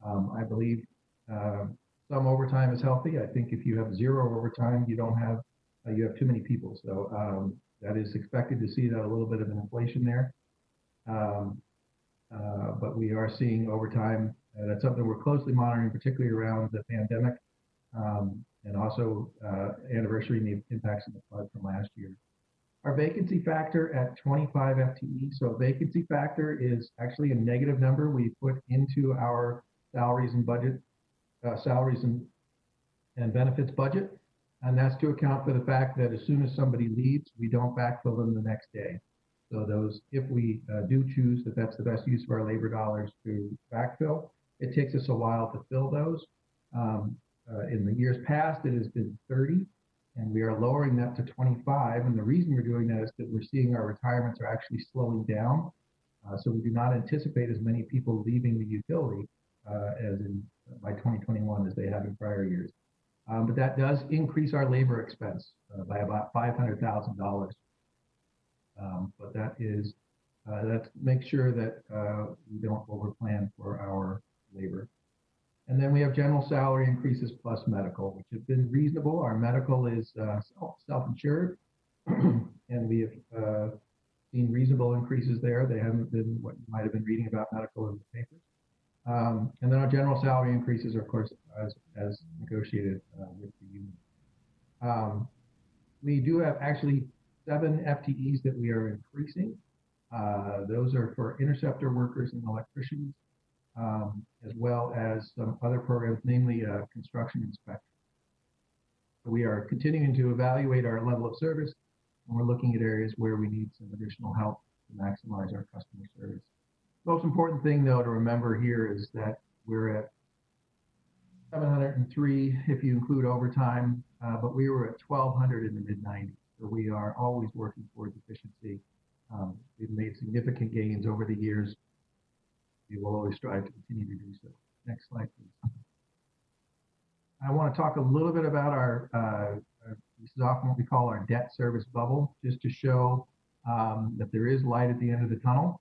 I believe some overtime is healthy. I think if you have zero overtime, you don't have, you have too many people. So that is expected to see that a little bit of an inflation there. But we are seeing overtime. That's something we're closely monitoring, particularly around the pandemic and also anniversarying the impacts of the flood from last year. Our vacancy factor at 25 FTE. So vacancy factor is actually a negative number we put into our salaries and budget, salaries and benefits budget. And that's to account for the fact that as soon as somebody leaves, we don't backfill them the next day. So those, if we do choose that that's the best use of our labor dollars to backfill, it takes us a while to fill those. In the years past, it has been 30, and we are lowering that to 25. And the reason we're doing that is that we're seeing our retirements are actually slowing down. So we do not anticipate as many people leaving the utility as in by 2021 as they have in prior years. But that does increase our labor expense by about $500,000. But that is, that makes sure that we don't overplan for our labor. And then we have general salary increases plus medical, which have been reasonable. Our medical is self-insured, and we have seen reasonable increases there. They haven't been what you might have been reading about medical in the papers. And then our general salary increases are, of course, as negotiated with the union. We do have actually 7 FTEs that we are increasing. Those are for interceptor workers and electricians. as well as some other programs, namely construction inspection. We are continuing to evaluate our level of service, and we're looking at areas where we need some additional help to maximize our customer service. Most important thing, though, to remember here is that we're at 703 if you include overtime, but we were at 1,200 in the mid-90s. So we are always working towards efficiency. We've made significant gains over the years. We will always strive to continue to do so. Next slide, please. I want to talk a little bit about this is often what we call our debt service bubble, just to show that there is light at the end of the tunnel,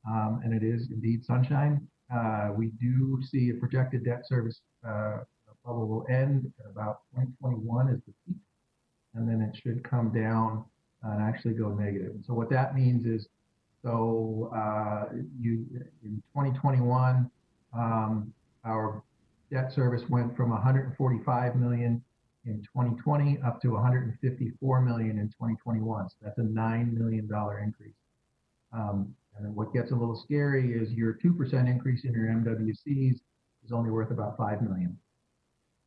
and it is indeed sunshine. We do see a projected debt service bubble will end at about 2021 as the peak, and then it should come down and actually go negative. And so what that means is, so in 2021, our debt service went from 145 million in 2020 up to 154 million in 2021. So that's a $9 million increase. And then what gets a little scary is your 2% increase in your MWCs is only worth about 5 million.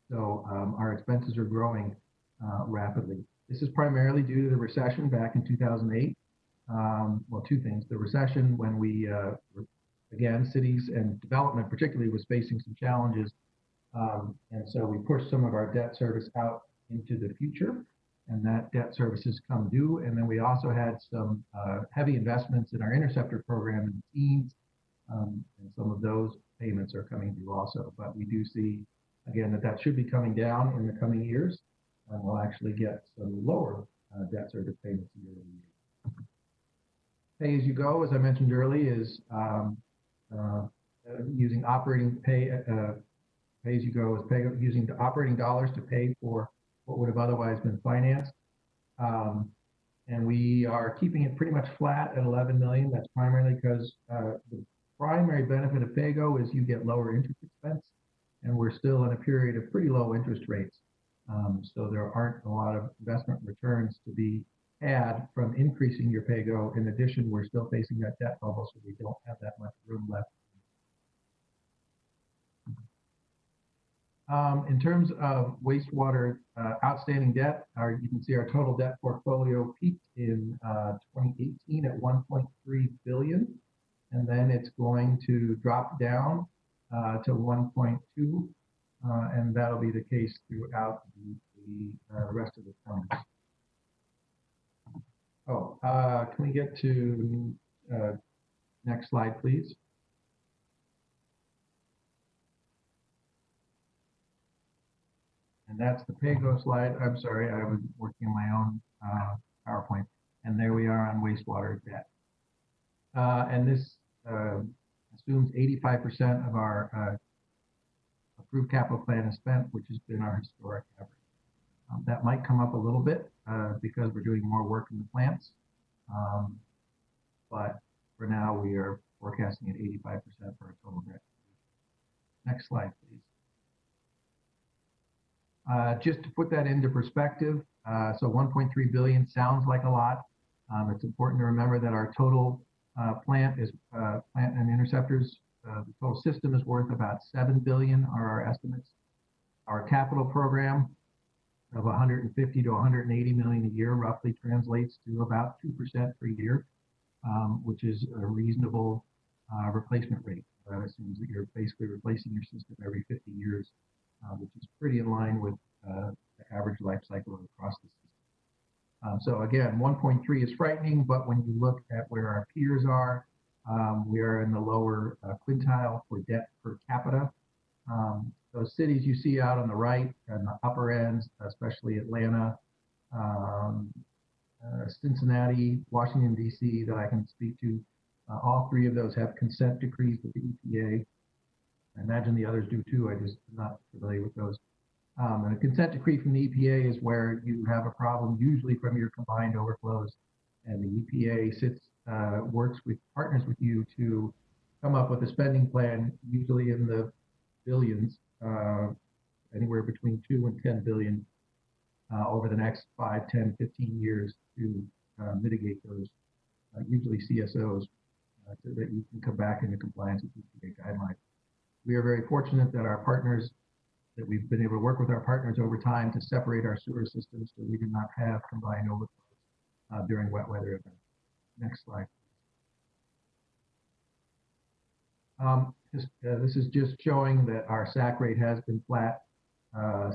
So our expenses are growing rapidly. This is primarily due to the recession back in 2008. Well, two things. The recession when we, again, cities and development particularly was facing some challenges. And so we pushed some of our debt service out into the future, and that debt service has come due. And then we also had some heavy investments in our interceptor program in the teens, and some of those payments are coming due also. But we do see, again, that should be coming down in the coming years, and we'll actually get some lower debt service payments year over year. Pay as you go, as I mentioned earlier, is using operating pay. Pay as you go is using the operating dollars to pay for what would have otherwise been financed. And we are keeping it pretty much flat at 11 million. That's primarily because the primary benefit of PAYGO is you get lower interest expense, and we're still in a period of pretty low interest rates. So there aren't a lot of investment returns to be had from increasing your PAYGO. In addition, we're still facing that debt bubble, so we don't have that much room left. In terms of wastewater outstanding debt, you can see our total debt portfolio peaked in 2018 at 1.3 billion, and then it's going to drop down to 1.2, and that'll be the case throughout the rest of the term. Oh, can we get to next slide, please? And that's the PAYGO slide. I'm sorry, I was working on my own PowerPoint. And there we are on wastewater debt. And this assumes 85% of our approved capital plan is spent, which has been our historic average. That might come up a little bit because we're doing more work in the plants. But for now, we are forecasting at 85% for our total debt. Next slide, please. Just to put that into perspective, so 1.3 billion sounds like a lot. It's important to remember that our total plant and interceptors, the total system is worth about 7 billion are our estimates. Our capital program of 150 to 180 million a year roughly translates to about 2% per year, which is a reasonable replacement rate. That assumes that you're basically replacing your system every 50 years. Which is pretty in line with the average life cycle across the system. So again, 1.3 is frightening, but when you look at where our peers are, we are in the lower quintile for debt per capita. Those cities you see out on the right and the upper ends, especially Atlanta, Cincinnati, Washington, D.C., that I can speak to, all three of those have consent decrees with the EPA. I imagine the others do too. I just am not familiar with those. And a consent decree from the EPA is where you have a problem, usually from your combined overflows, and the EPA partners with you to come up with a spending plan, usually in the billions, anywhere between 2 and 10 billion over the next 5, 10, 15 years to mitigate those, usually CSOs, so that you can come back into compliance with EPA guidelines. We are very fortunate that our partners, that we've been able to work with our partners over time to separate our sewer systems so we do not have combined overflows during wet weather events. Next slide. This is just showing that our SAC rate has been flat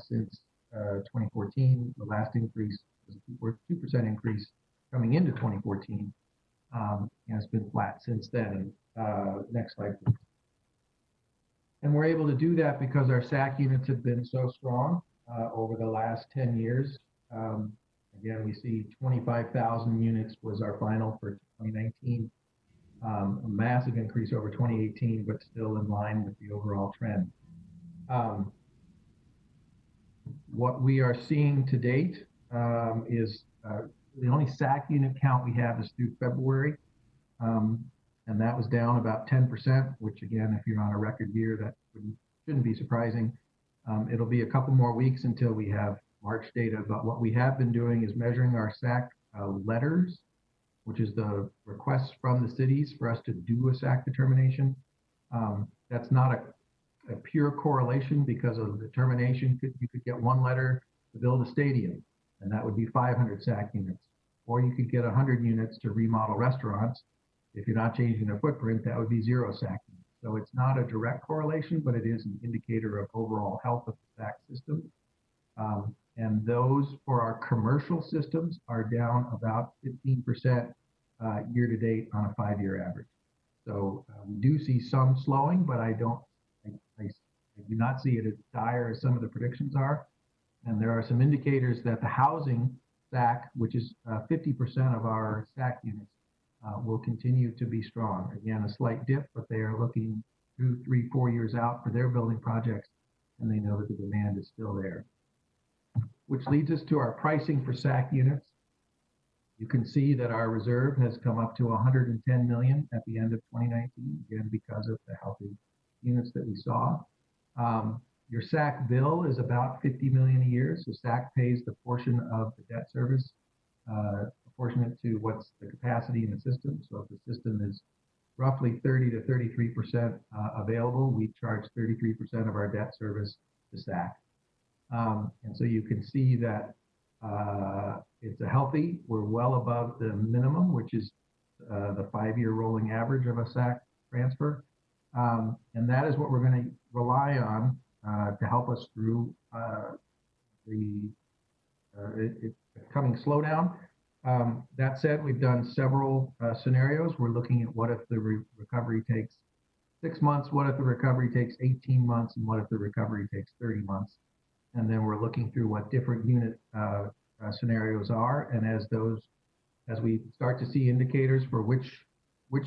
since 2014. The last increase was a 2% increase coming into 2014, and it's been flat since then. Next slide, please. And we're able to do that because our SAC units have been so strong over the last 10 years. Again, we see 25,000 units was our final for 2019. A massive increase over 2018, but still in line with the overall trend. What we are seeing to date is the only SAC unit count we have is through February, and that was down about 10%, which again, if you're on a record year, that shouldn't be surprising. It'll be a couple more weeks until we have March data, but what we have been doing is measuring our SAC letters, which is the requests from the cities for us to do a SAC determination. That's not a pure correlation because of the determination. You could get one letter to build a stadium, and that would be 500 SAC units. Or you could get 100 units to remodel restaurants. If you're not changing their footprint, that would be 0 SAC units. So it's not a direct correlation, but it is an indicator of overall health of the SAC system. And those for our commercial systems are down about 15% year to date on a 5-year average. So we do see some slowing, but I do not see it as dire as some of the predictions are. And there are some indicators that the housing SAC, which is 50% of our SAC units, will continue to be strong. Again, a slight dip, but they are looking 2, 3, 4 years out for their building projects, and they know that the demand is still there. Which leads us to our pricing for SAC units. You can see that our reserve has come up to 110 million at the end of 2019, again, because of the healthy units that we saw. Your SAC bill is about 50 million a year. So SAC pays the portion of the debt service proportionate to what's the capacity in the system. So if the system is roughly 30 to 33% available, we charge 33% of our debt service to SAC. And so you can see that it's a healthy, we're well above the minimum, which is the 5-year rolling average of a SAC transfer. And that is what we're going to rely on to help us through the coming slowdown. That said, we've done several scenarios. We're looking at what if the recovery takes 6 months, what if the recovery takes 18 months, and what if the recovery takes 30 months. And then we're looking through what different unit scenarios are. And as we start to see indicators for which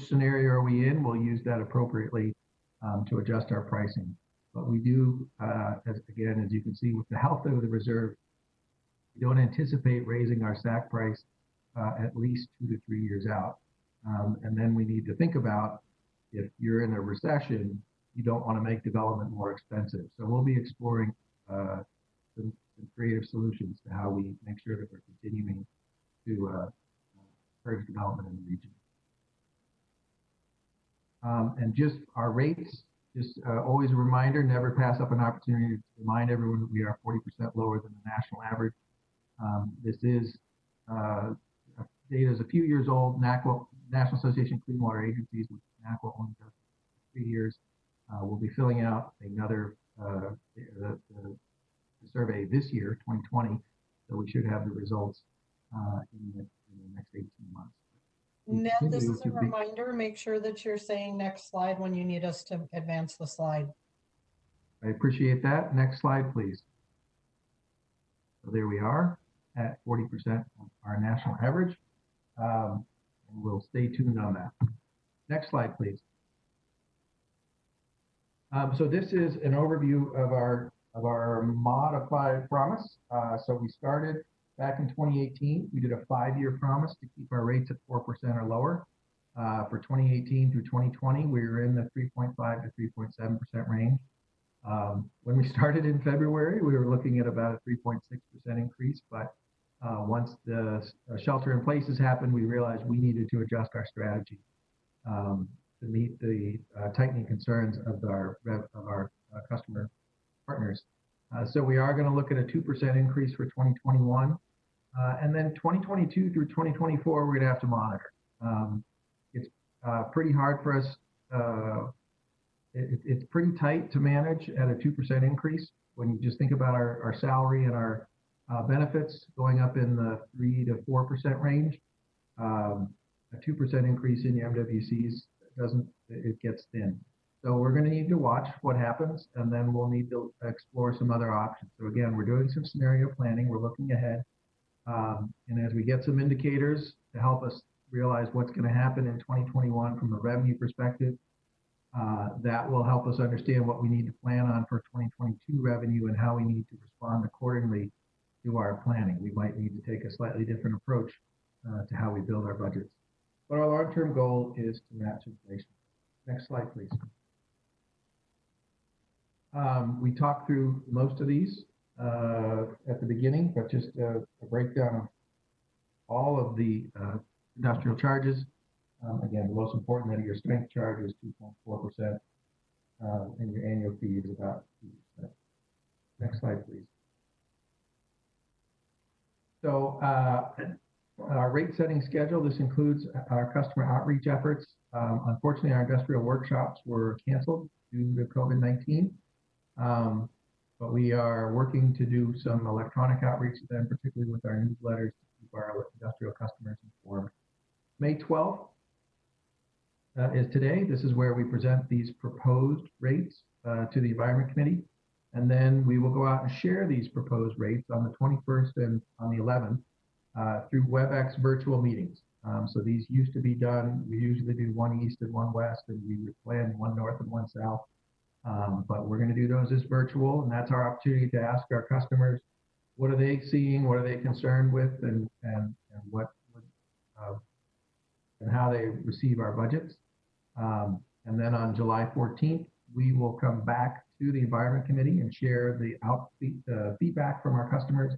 scenario are we in, we'll use that appropriately to adjust our pricing. But we do, as you can see, with the health of the reserve, we don't anticipate raising our SAC price at least 2 to 3 years out. And then we need to think about, if you're in a recession, you don't want to make development more expensive. So we'll be exploring some creative solutions to how we make sure that we're continuing to encourage development in the region. And just our rates, just always a reminder, never pass up an opportunity to remind everyone that we are 40% lower than the national average. This is data is a few years old. National Association of Clean Water Agencies, which NACWA only does 3 years, will be filling out another the survey this year, 2020. So we should have the results in the next 18 months. Ned, this is a reminder. Make sure that you're saying next slide when you need us to advance the slide. I appreciate that. Next slide, please. So there we are at 40% of our national average. And we'll stay tuned on that. Next slide, please. So this is an overview of our modified promise. So we started back in 2018. We did a 5-year promise to keep our rates at 4% or lower. For 2018 through 2020, we were in the 3.5 to 3.7% range. When we started in February, we were looking at about a 3.6% increase, but once the shelter in places happened, we realized we needed to adjust our strategy. to meet the tightening concerns of our customer partners. So we are going to look at a 2% increase for 2021. And then 2022 through 2024, we're going to have to monitor. It's pretty hard for us. It's pretty tight to manage at a 2% increase. When you just think about our salary and our benefits going up in the 3 to 4% range, a 2% increase in your MWCs it gets thin. So we're going to need to watch what happens, and then we'll need to explore some other options. So again, we're doing some scenario planning. We're looking ahead. And as we get some indicators to help us realize what's going to happen in 2021 from a revenue perspective, that will help us understand what we need to plan on for 2022 revenue and how we need to respond accordingly to our planning. We might need to take a slightly different approach to how we build our budgets. But our long-term goal is to match inflation. Next slide, please. We talked through most of these at the beginning, but just a breakdown of all of the industrial charges. Again, the most important that your strength charge is 2.4%, and your annual fee is about 2%. Next slide, please. So our rate setting schedule, this includes our customer outreach efforts. Unfortunately, our industrial workshops were canceled due to COVID-19. But we are working to do some electronic outreach to them, particularly with our newsletters to keep our industrial customers informed. May 12th is today. This is where we present these proposed rates to the Environment Committee. And then we will go out and share these proposed rates on the 21st and on the 11th through WebEx virtual meetings. So these used to be done. We usually do one east and one west, and we would plan one north and one south. But we're going to do those as virtual, and that's our opportunity to ask our customers, what are they seeing, what are they concerned with, and what and how they receive our budgets. And then on July 14th, we will come back to the Environment Committee and share the feedback from our customers,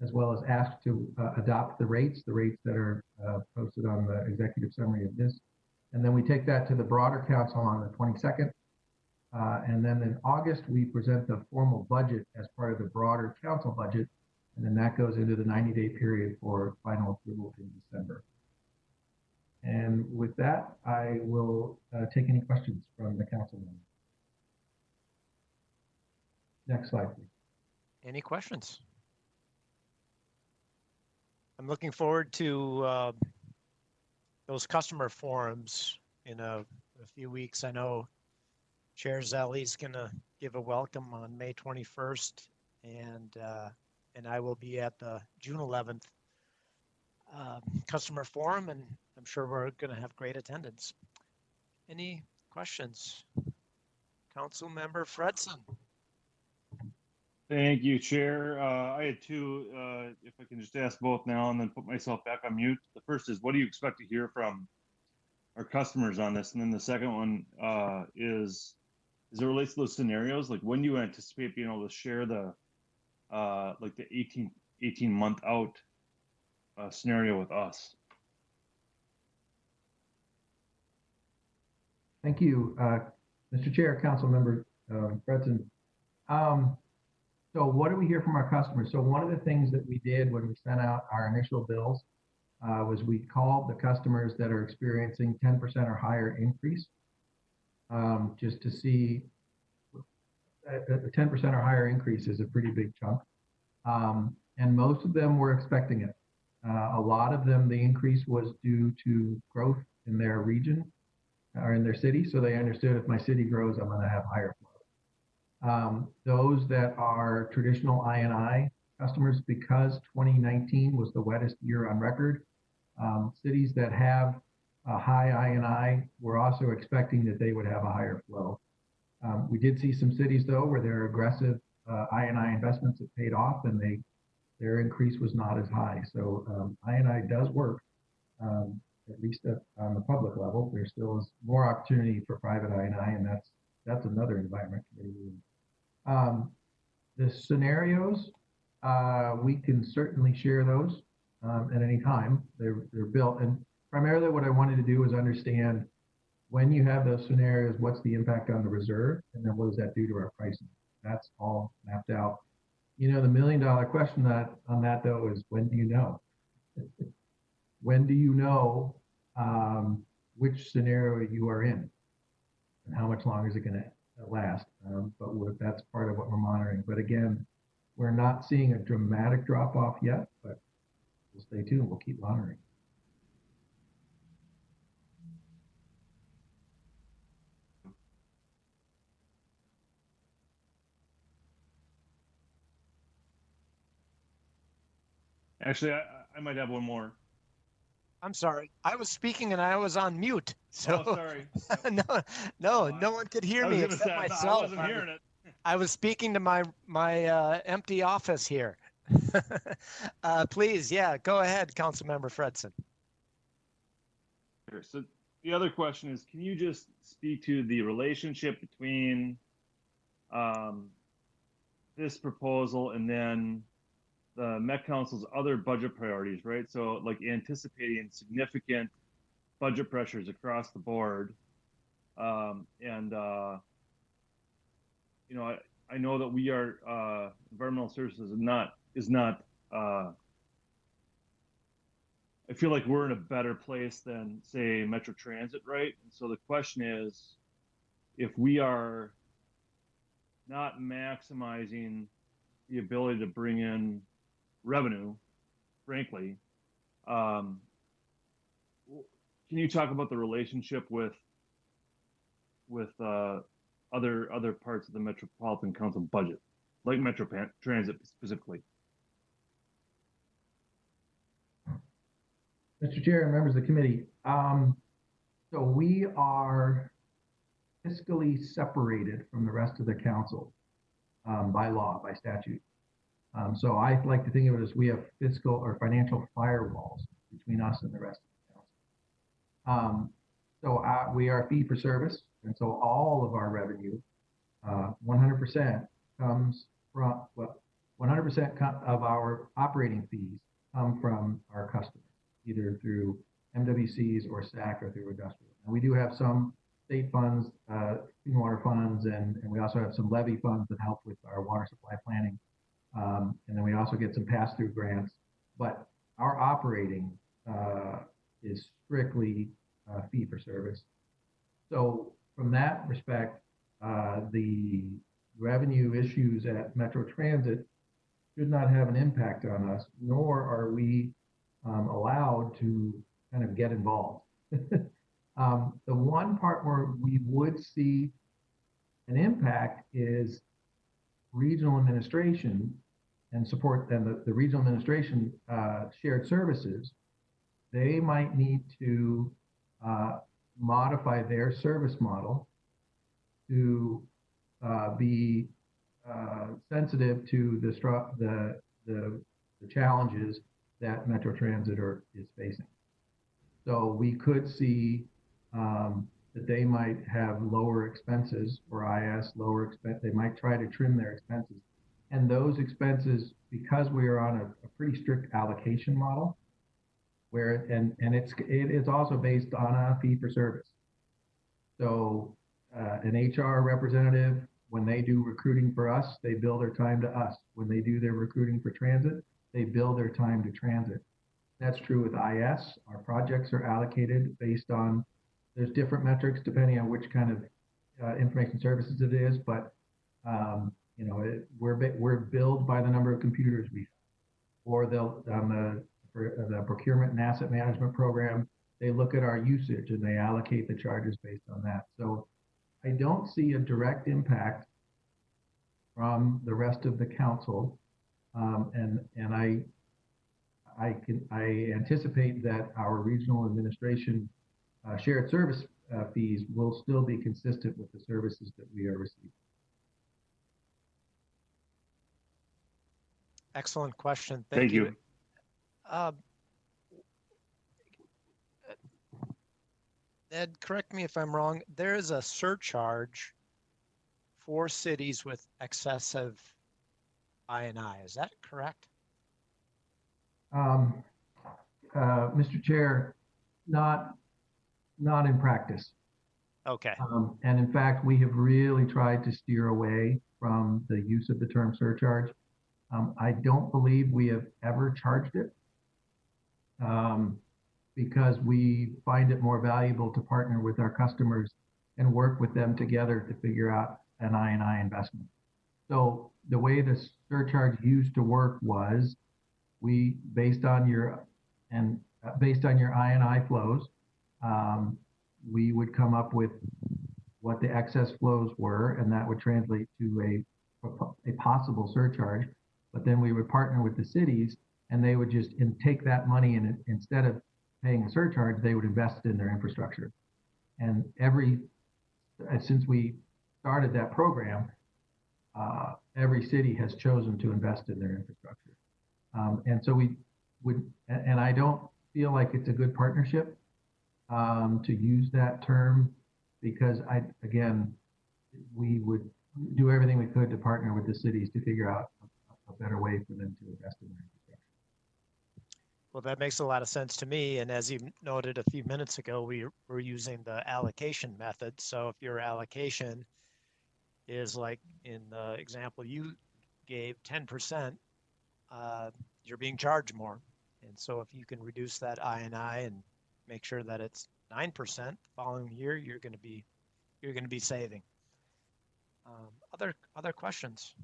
as well as ask to adopt the rates that are posted on the executive summary of this. And then we take that to the broader council on the 22nd. And then in August, we present the formal budget as part of the broader council budget. And then that goes into the 90-day period for final approval in December. And with that, I will take any questions from the council members. Next slide, please. Any questions? I'm looking forward to those customer forums in a few weeks. I know Chair Zelli's going to give a welcome on May 21st, and I will be at the June 11th customer forum, and I'm sure we're going to have great attendance. Any questions? Council Member Fredson. Thank you, Chair. I had two, if I can just ask both now and then put myself back on mute. The first is, what do you expect to hear from our customers on this? And then the second one is, as it relates to those scenarios, like when do you anticipate being able to share the, like the 18 month out scenario with us? Thank you, Mr. Chair, Council Member Fredson. So what do we hear from our customers? So one of the things that we did when we sent out our initial bills was we called the customers that are experiencing 10% or higher increase, just to see a 10% or higher increase is a pretty big chunk. And most of them were expecting it. A lot of them, the increase was due to growth in their region or in their city. So they understood, if my city grows, I'm going to have higher flow. Those that are traditional I&I customers, because 2019 was the wettest year on record, cities that have a high I&I were also expecting that they would have a higher flow. We did see some cities, though, where their aggressive I&I investments have paid off, and their increase was not as high. So I&I does work, at least on the public level. There still is more opportunity for private I&I, and that's another Environment Committee meeting. The scenarios, we can certainly share those at any time. They're built, and primarily what I wanted to do was understand when you have those scenarios, what's the impact on the reserve? And then what does that do to our pricing? That's all mapped out. The $1 million question on that though is, when do you know? When do you know which scenario you are in and how much longer is it going to last? That's part of what we're monitoring. But again, we're not seeing a dramatic drop off yet, but we'll stay tuned. We'll keep monitoring. Actually, I might have one more. I'm sorry. I was speaking and I was on mute. So Oh, sorry. no one could hear me except myself. I wasn't hearing it. I was speaking to my empty office here. Please, yeah, go ahead, Councilmember Fredson. Sure. So the other question is, can you just speak to the relationship between this proposal and then the Met Council's other budget priorities, right? So like anticipating significant budget pressures across the board. I know that we are, environmental services is not I feel like we're in a better place than say Metro Transit, right? And so the question is, if we are not maximizing the ability to bring in revenue, frankly, can you talk about the relationship with other parts of the Metropolitan Council budget, like Metro Transit specifically? Mr. Chair and members of the committee, so we are fiscally separated from the rest of the council by law, by statute. So I like to think of it as we have fiscal or financial firewalls between us and the rest of the council. So we are fee for service, and so all of our revenue, 100% comes from, 100% of our operating fees come from our customers, either through MWCs or SAC or through industrial. And we do have some state funds, clean water funds, and we also have some levy funds that help with our water supply planning. And then we also get some pass-through grants, but our operating is strictly fee for service. So from that respect, the revenue issues at Metro Transit should not have an impact on us, nor are we allowed to kind of get involved. The one part where we would see an impact is regional administration and support, and the regional administration shared services. They might need to modify their service model to be sensitive to the challenges that Metro Transit is facing. So we could see that they might have lower expenses for IS, lower expense. They might try to trim their expenses, and those expenses, because we are on a pretty strict allocation model, where and it's also based on a fee for service. So an HR representative, when they do recruiting for us, they bill their time to us. When they do their recruiting for transit, they bill their time to transit. That's true with IS. Our projects are allocated based on, there's different metrics depending on which kind of information services it is, but we're billed by the number of computers we have. Or they'll, for the procurement and asset management program, they look at our usage and they allocate the charges based on that. So I don't see a direct impact from the rest of the council, and I anticipate that our regional administration shared service fees will still be consistent with the services that we are receiving. Excellent question. Thank you. Ed, correct me if I'm wrong. There is a surcharge for cities with excessive I&I. Is that correct? Mr. Chair, not in practice. Okay. And in fact, we have really tried to steer away from the use of the term surcharge. I don't believe we have ever charged it because we find it more valuable to partner with our customers and work with them together to figure out an I&I investment. So the way the surcharge used to work was we, based on your I&I flows, we would come up with what the excess flows were, and that would translate to a possible surcharge. But then we would partner with the cities, and they would just take that money, and instead of paying a surcharge, they would invest it in their infrastructure. And since we started that program, every city has chosen to invest in their infrastructure. And so we would, and I don't feel like it's a good partnership to use that term, because we would do everything we could to partner with the cities to figure out a better way for them to invest in their infrastructure. Well, that makes a lot of sense to me. And as you noted a few minutes ago, we were using the allocation method. So if your allocation is like in the example you gave, 10%, you're being charged more. And so if you can reduce that I&I and make sure that it's 9% the following year, you're going to be saving. Other questions?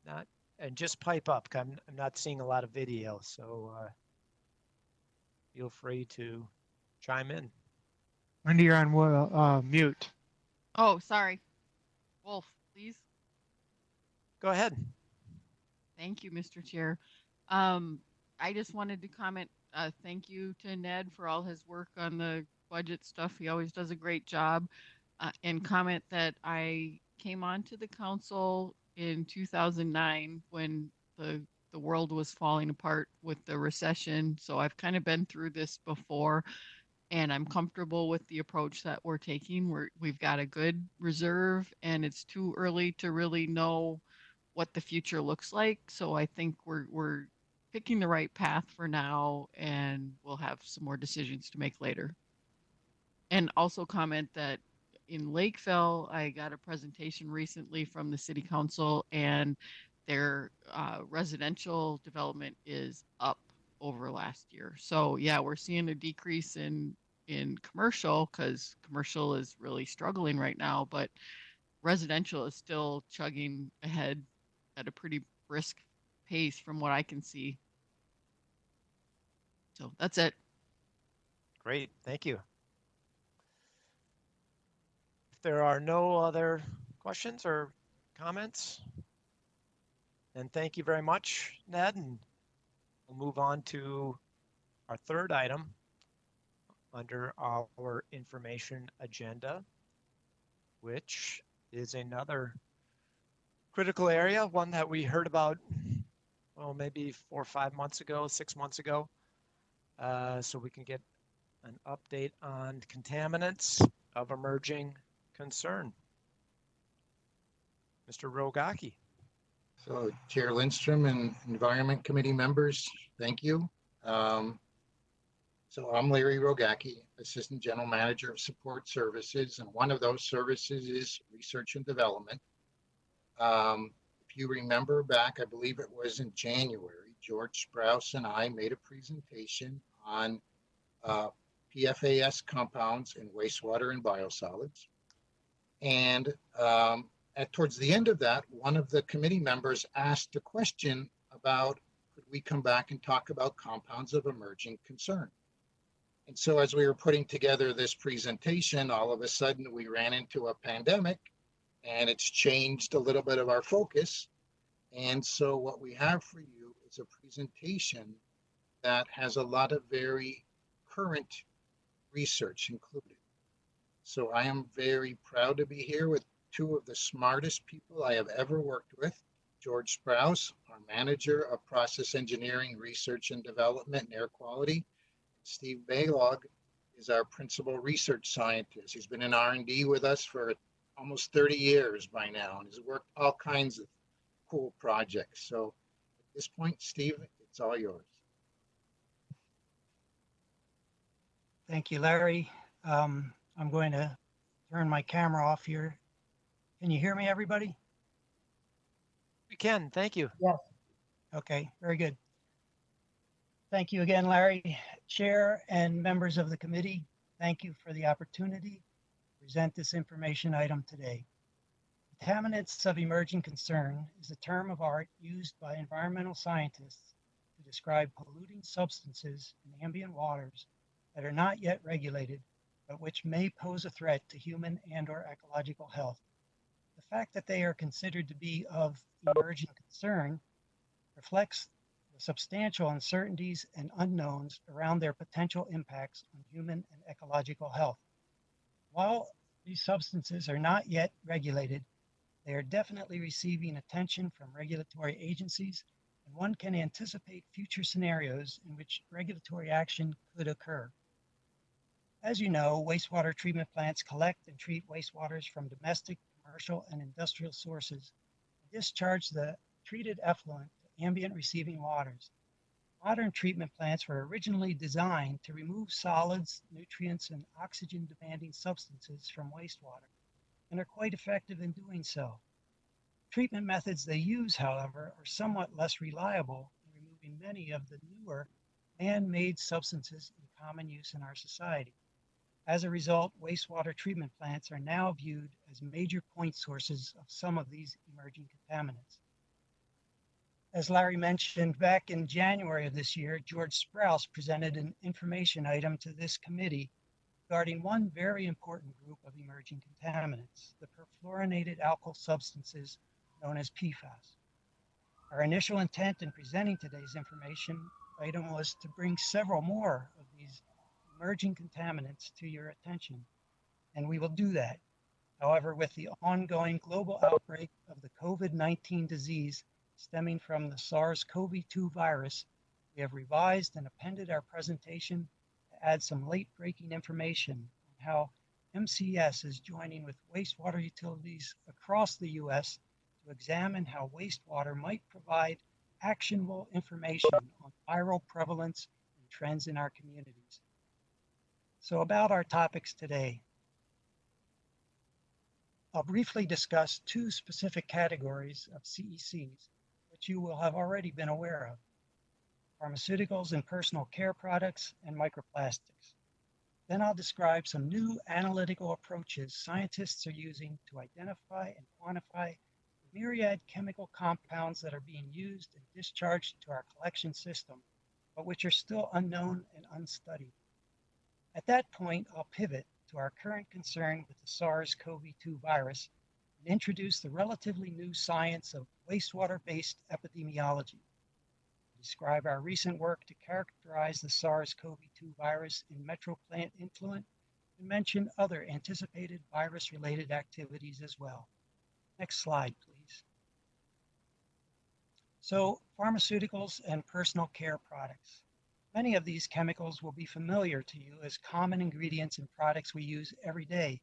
Not, and just pipe up. I'm not seeing a lot of video, so feel free to chime in. Wendy, you're on mute. Oh, sorry. Wolf, please. Go ahead. Thank you, Mr. Chair. I just wanted to comment, thank you to Ned for all his work on the budget stuff. He always does a great job. And comment that I came onto the council in 2009 when the world was falling apart with the recession. So I've kind of been through this before, and I'm comfortable with the approach that we're taking. We've got a good reserve, and it's too early to really know what the future looks like. So I think we're picking the right path for now, and we'll have some more decisions to make later. And also comment that in Lakeville, I got a presentation recently from the city council, and their residential development is up over last year. So yeah, we're seeing a decrease in commercial, because commercial is really struggling right now, but residential is still chugging ahead at a pretty brisk pace from what I can see. So that's it. Great, thank you. If there are no other questions or comments, then thank you very much, Ned, and we'll move on to our third item under our information agenda, which is another critical area, one that we heard about, well, maybe 4 or 5 months ago, 6 months ago. So we can get an update on contaminants of emerging concern. Mr. Rogacki. So Chair Lindstrom and Environment Committee members, thank you. So I'm Larry Rogacki, Assistant General Manager of Support Services, and one of those services is Research and Development. If you remember back, I believe it was in January, George Sprouse and I made a presentation on PFAS compounds in wastewater and biosolids. And towards the end of that, one of the committee members asked a question about, could we come back and talk about compounds of emerging concern? And so as we were putting together this presentation, all of a sudden we ran into a pandemic, and it's changed a little bit of our focus. And so what we have for you is a presentation that has a lot of very current research included. So I am very proud to be here with two of the smartest people I have ever worked with. George Sprouse, our Manager of Process Engineering, Research and Development and Air Quality. Steve Baylog is our Principal Research Scientist. He's been in R&D with us for almost 30 years by now, and has worked all kinds of cool projects. So at this point, Steve, it's all yours. Thank you, Larry. I'm going to turn my camera off here. Can you hear me, everybody? We can, thank you. Yes. Okay, very good. Thank you again, Larry. Chair and members of the committee, thank you for the opportunity to present this information item today. Contaminants of emerging concern is a term of art used by environmental scientists to describe polluting substances in ambient waters that are not yet regulated, but which may pose a threat to human and/or ecological health. The fact that they are considered to be of emerging concern reflects the substantial uncertainties and unknowns around their potential impacts on human and ecological health. While these substances are not yet regulated, they are definitely receiving attention from regulatory agencies, and one can anticipate future scenarios in which regulatory action could occur. As you know, wastewater treatment plants collect and treat wastewaters from domestic, commercial, and industrial sources and discharge the treated effluent to ambient receiving waters. Modern treatment plants were originally designed to remove solids, nutrients, and oxygen-demanding substances from wastewater, and are quite effective in doing so. Treatment methods they use, however, are somewhat less reliable in removing many of the newer man-made substances in common use in our society. As a result, wastewater treatment plants are now viewed as major point sources of some of these emerging contaminants. As Larry mentioned, back in January of this year, George Sprouse presented an information item to this committee regarding one very important group of emerging contaminants, the perfluorinated alkyl substances known as PFAS. Our initial intent in presenting today's information item was to bring several more of these emerging contaminants to your attention, and we will do that. However, with the ongoing global outbreak of the COVID-19 disease stemming from the SARS-CoV-2 virus, we have revised and appended our presentation to add some late-breaking information on how MCS is joining with wastewater utilities across the U.S. to examine how wastewater might provide actionable information on viral prevalence and trends in our communities. So about our topics today. I'll briefly discuss two specific categories of CECs, which you will have already been aware of: pharmaceuticals and personal care products, and microplastics. Then I'll describe some new analytical approaches scientists are using to identify and quantify the myriad chemical compounds that are being used and discharged to our collection system, but which are still unknown and unstudied. At that point, I'll pivot to our current concern with the SARS-CoV-2 virus and introduce the relatively new science of wastewater-based epidemiology, describe our recent work to characterize the SARS-CoV-2 virus in Metropolitan influent, and mention other anticipated virus-related activities as well. Next slide, please. So, pharmaceuticals and personal care products. Many of these chemicals will be familiar to you as common ingredients in products we use every day.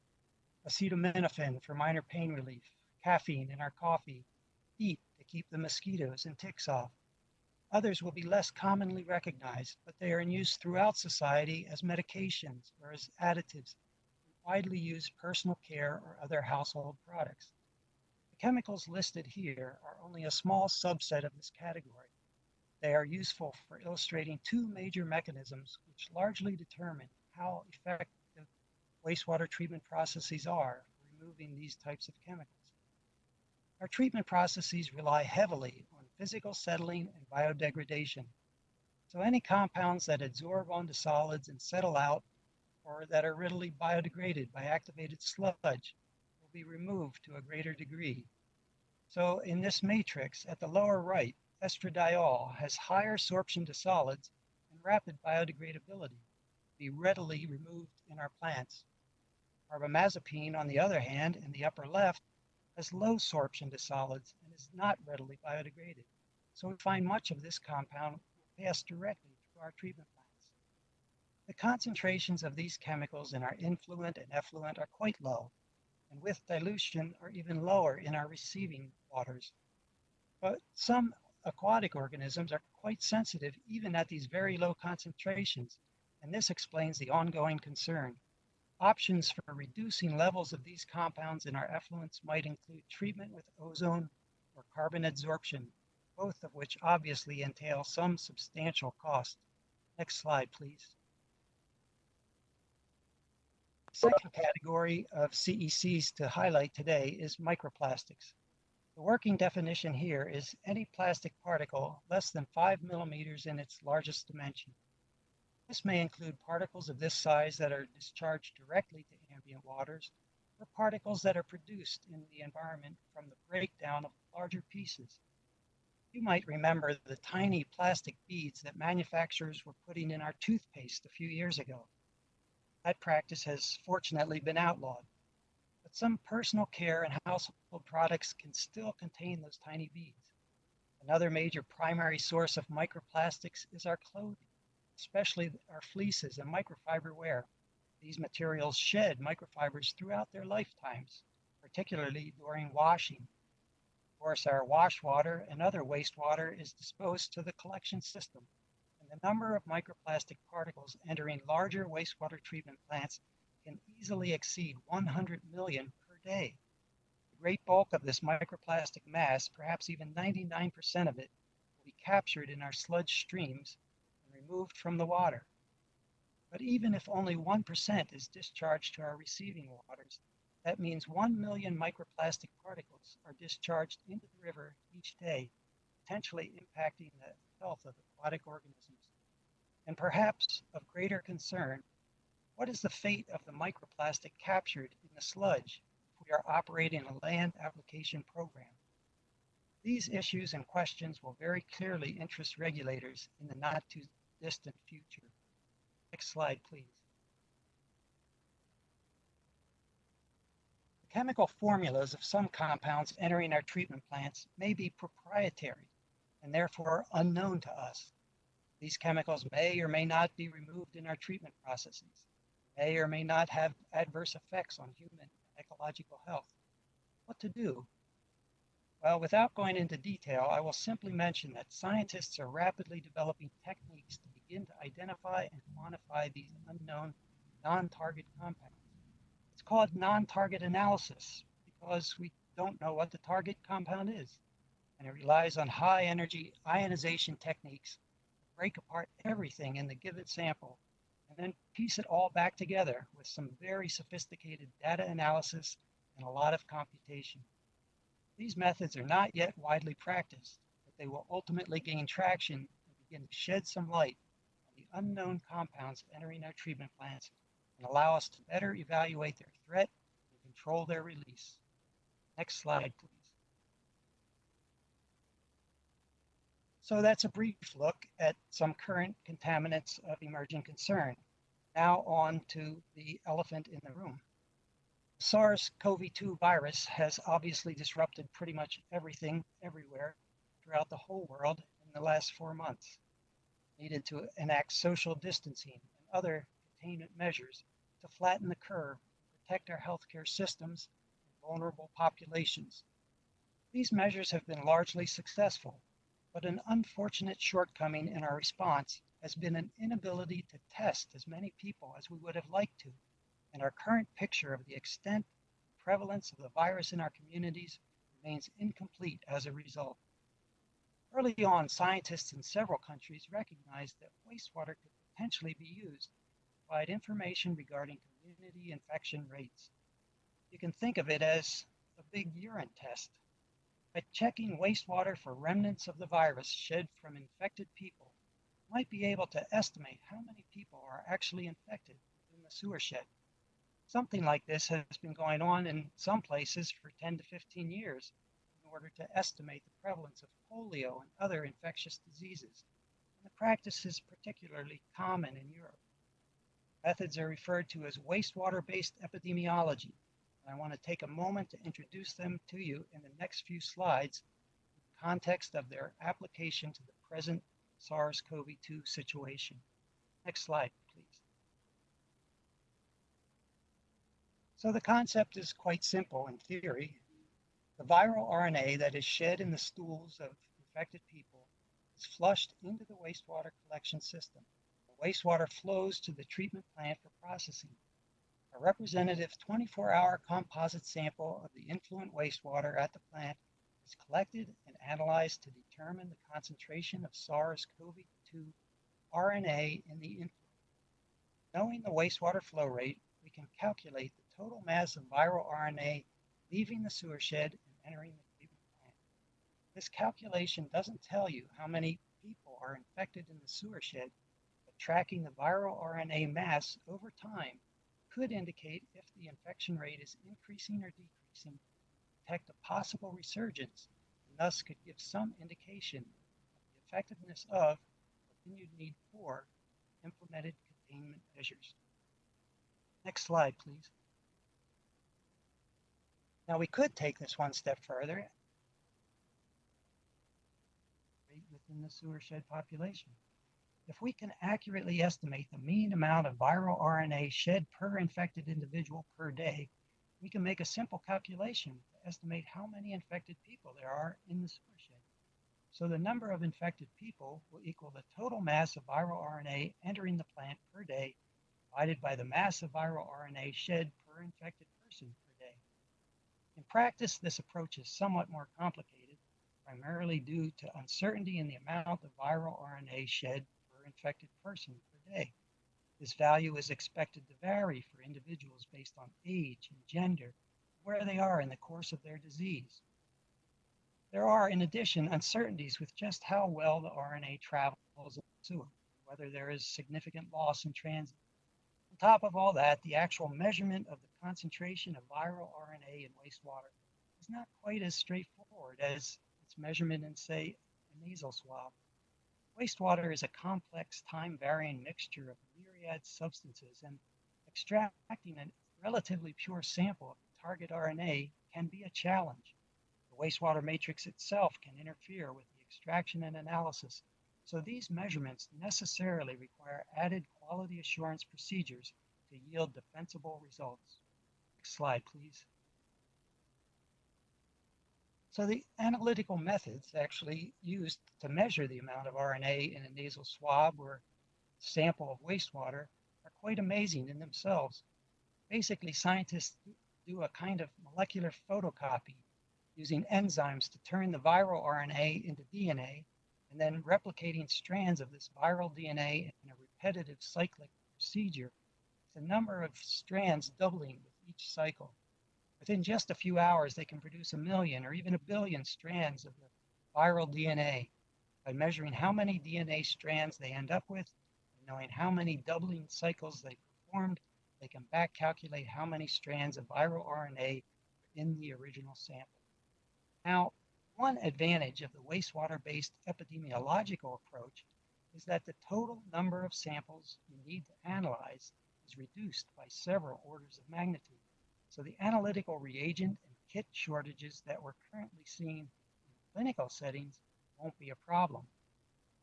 Acetaminophen for minor pain relief, caffeine in our coffee, DEET to keep the mosquitoes and ticks off. Others will be less commonly recognized, but they are in use throughout society as medications or as additives in widely used personal care or other household products. The chemicals listed here are only a small subset of this category. They are useful for illustrating two major mechanisms which largely determine how effective wastewater treatment processes are for removing these types of chemicals. Our treatment processes rely heavily on physical settling and biodegradation. So any compounds that adsorb onto solids and settle out, or that are readily biodegraded by activated sludge, will be removed to a greater degree. So in this matrix at the lower right, estradiol has higher absorption to solids and rapid biodegradability, be readily removed in our plants. Carbamazepine, on the other hand, in the upper left, has low absorption to solids and is not readily biodegraded. So we find much of this compound will pass directly through our treatment plants. The concentrations of these chemicals in our influent and effluent are quite low, and with dilution are even lower in our receiving waters. But some aquatic organisms are quite sensitive even at these very low concentrations and this explains the ongoing concern. Options for reducing levels of these compounds in our effluents might include treatment with ozone or carbon adsorption, both of which obviously entail some substantial cost. Next slide, please. Second category of CECs to highlight today is microplastics. The working definition here is any plastic particle less than 5 millimeters in its largest dimension. This may include particles of this size that are discharged directly to ambient waters, or particles that are produced in the environment from the breakdown of larger pieces. You might remember the tiny plastic beads that manufacturers were putting in our toothpaste a few years ago. That practice has fortunately been outlawed, but some personal care and household products can still contain those tiny beads. Another major primary source of microplastics is our clothing, especially our fleeces and microfiber wear. These materials shed microfibers throughout their lifetimes, particularly during washing. Of course, our wash water and other wastewater is disposed to the collection system, and the number of microplastic particles entering larger wastewater treatment plants can easily exceed 100 million per day. The great bulk of this microplastic mass, perhaps even 99% of it, will be captured in our sludge streams and removed from the water. But even if only 1% is discharged to our receiving waters, that means 1 million microplastic particles are discharged into the river each day, potentially impacting the health of aquatic organisms. And perhaps of greater concern, what is the fate of the microplastic captured in the sludge if we are operating a land application program? These issues and questions will very clearly interest regulators in the not too distant future. Next slide, please. The chemical formulas of some compounds entering our treatment plants may be proprietary and therefore unknown to us. These chemicals may or may not be removed in our treatment processes, may or may not have adverse effects on human and ecological health. What to do? Well, without going into detail, I will simply mention that scientists are rapidly developing techniques to begin to identify and quantify these unknown non-target compounds. It's called non-target analysis because we don't know what the target compound is, and it relies on high-energy ionization techniques to break apart everything in the given sample and then piece it all back together with some very sophisticated data analysis and a lot of computation. These methods are not yet widely practiced, but they will ultimately gain traction and begin to shed some light on the unknown compounds entering our treatment plants and allow us to better evaluate their threat and control their release. Next slide, please. So that's a brief look at some current contaminants of emerging concern. Now on to the elephant in the room. SARS-CoV-2 virus has obviously disrupted pretty much everything, everywhere, throughout the whole world in the last 4 months. Needed to enact social distancing and other containment measures to flatten the curve, protect our healthcare systems and vulnerable populations. These measures have been largely successful, but an unfortunate shortcoming in our response has been an inability to test as many people as we would have liked to, and our current picture of the extent and prevalence of the virus in our communities remains incomplete as a result. Early on, scientists in several countries recognized that wastewater could potentially be used to provide information regarding community infection rates. You can think of it as a big urine test. By checking wastewater for remnants of the virus shed from infected people, you might be able to estimate how many people are actually infected in the sewer shed. Something like this has been going on in some places for 10 to 15 years in order to estimate the prevalence of polio and other infectious diseases. And the practice is particularly common in Europe. Methods are referred to as wastewater-based epidemiology. And I want to take a moment to introduce them to you in the next few slides in the context of their application to the present SARS-CoV-2 situation. Next slide, please. So the concept is quite simple in theory. The viral RNA that is shed in the stools of infected people is flushed into the wastewater collection system. wastewater flows to the treatment plant for processing. A representative 24-hour composite sample of the influent wastewater at the plant is collected and analyzed to determine the concentration of SARS-CoV-2 RNA in the influent. Knowing the wastewater flow rate, we can calculate the total mass of viral RNA leaving the sewer shed and entering the treatment plant. This calculation doesn't tell you how many people are infected in the sewer shed, but tracking the viral RNA mass over time could indicate if the infection rate is increasing or decreasing, detect a possible resurgence, and thus could give some indication of the effectiveness of or continued need for implemented containment measures. Next slide, please. Now we could take this one step further within the sewer shed population. If we can accurately estimate the mean amount of viral RNA shed per infected individual per day, we can make a simple calculation to estimate how many infected people there are in the sewer shed. So the number of infected people will equal the total mass of viral RNA entering the plant per day divided by the mass of viral RNA shed per infected person per day. In practice, this approach is somewhat more complicated, primarily due to uncertainty in the amount of viral RNA shed per infected person per day. This value is expected to vary for individuals based on age and gender, where they are in the course of their disease. There are, in addition, uncertainties with just how well the RNA travels in the sewer, whether there is significant loss in transit. On top of all that, the actual measurement of the concentration of viral RNA in wastewater is not quite as straightforward as its measurement in, say, a nasal swab. Wastewater is a complex, time-varying mixture of myriad substances, and extracting a relatively pure sample of the target RNA can be a challenge. The wastewater matrix itself can interfere with the extraction and analysis, so these measurements necessarily require added quality assurance procedures to yield defensible results. Next slide, please. So the analytical methods actually used to measure the amount of RNA in a nasal swab or sample of wastewater are quite amazing in themselves. Basically, scientists do a kind of molecular photocopy using enzymes to turn the viral RNA into DNA and then replicating strands of this viral DNA in a repetitive cyclic procedure, with the number of strands doubling with each cycle. Within just a few hours, they can produce 1 million or even 1 billion strands of the viral DNA. By measuring how many DNA strands they end up with and knowing how many doubling cycles they performed, they can back calculate how many strands of viral RNA are in the original sample. Now, one advantage of the wastewater-based epidemiological approach is that the total number of samples you need to analyze is reduced by several orders of magnitude. So the analytical reagent and kit shortages that we're currently seeing in clinical settings won't be a problem.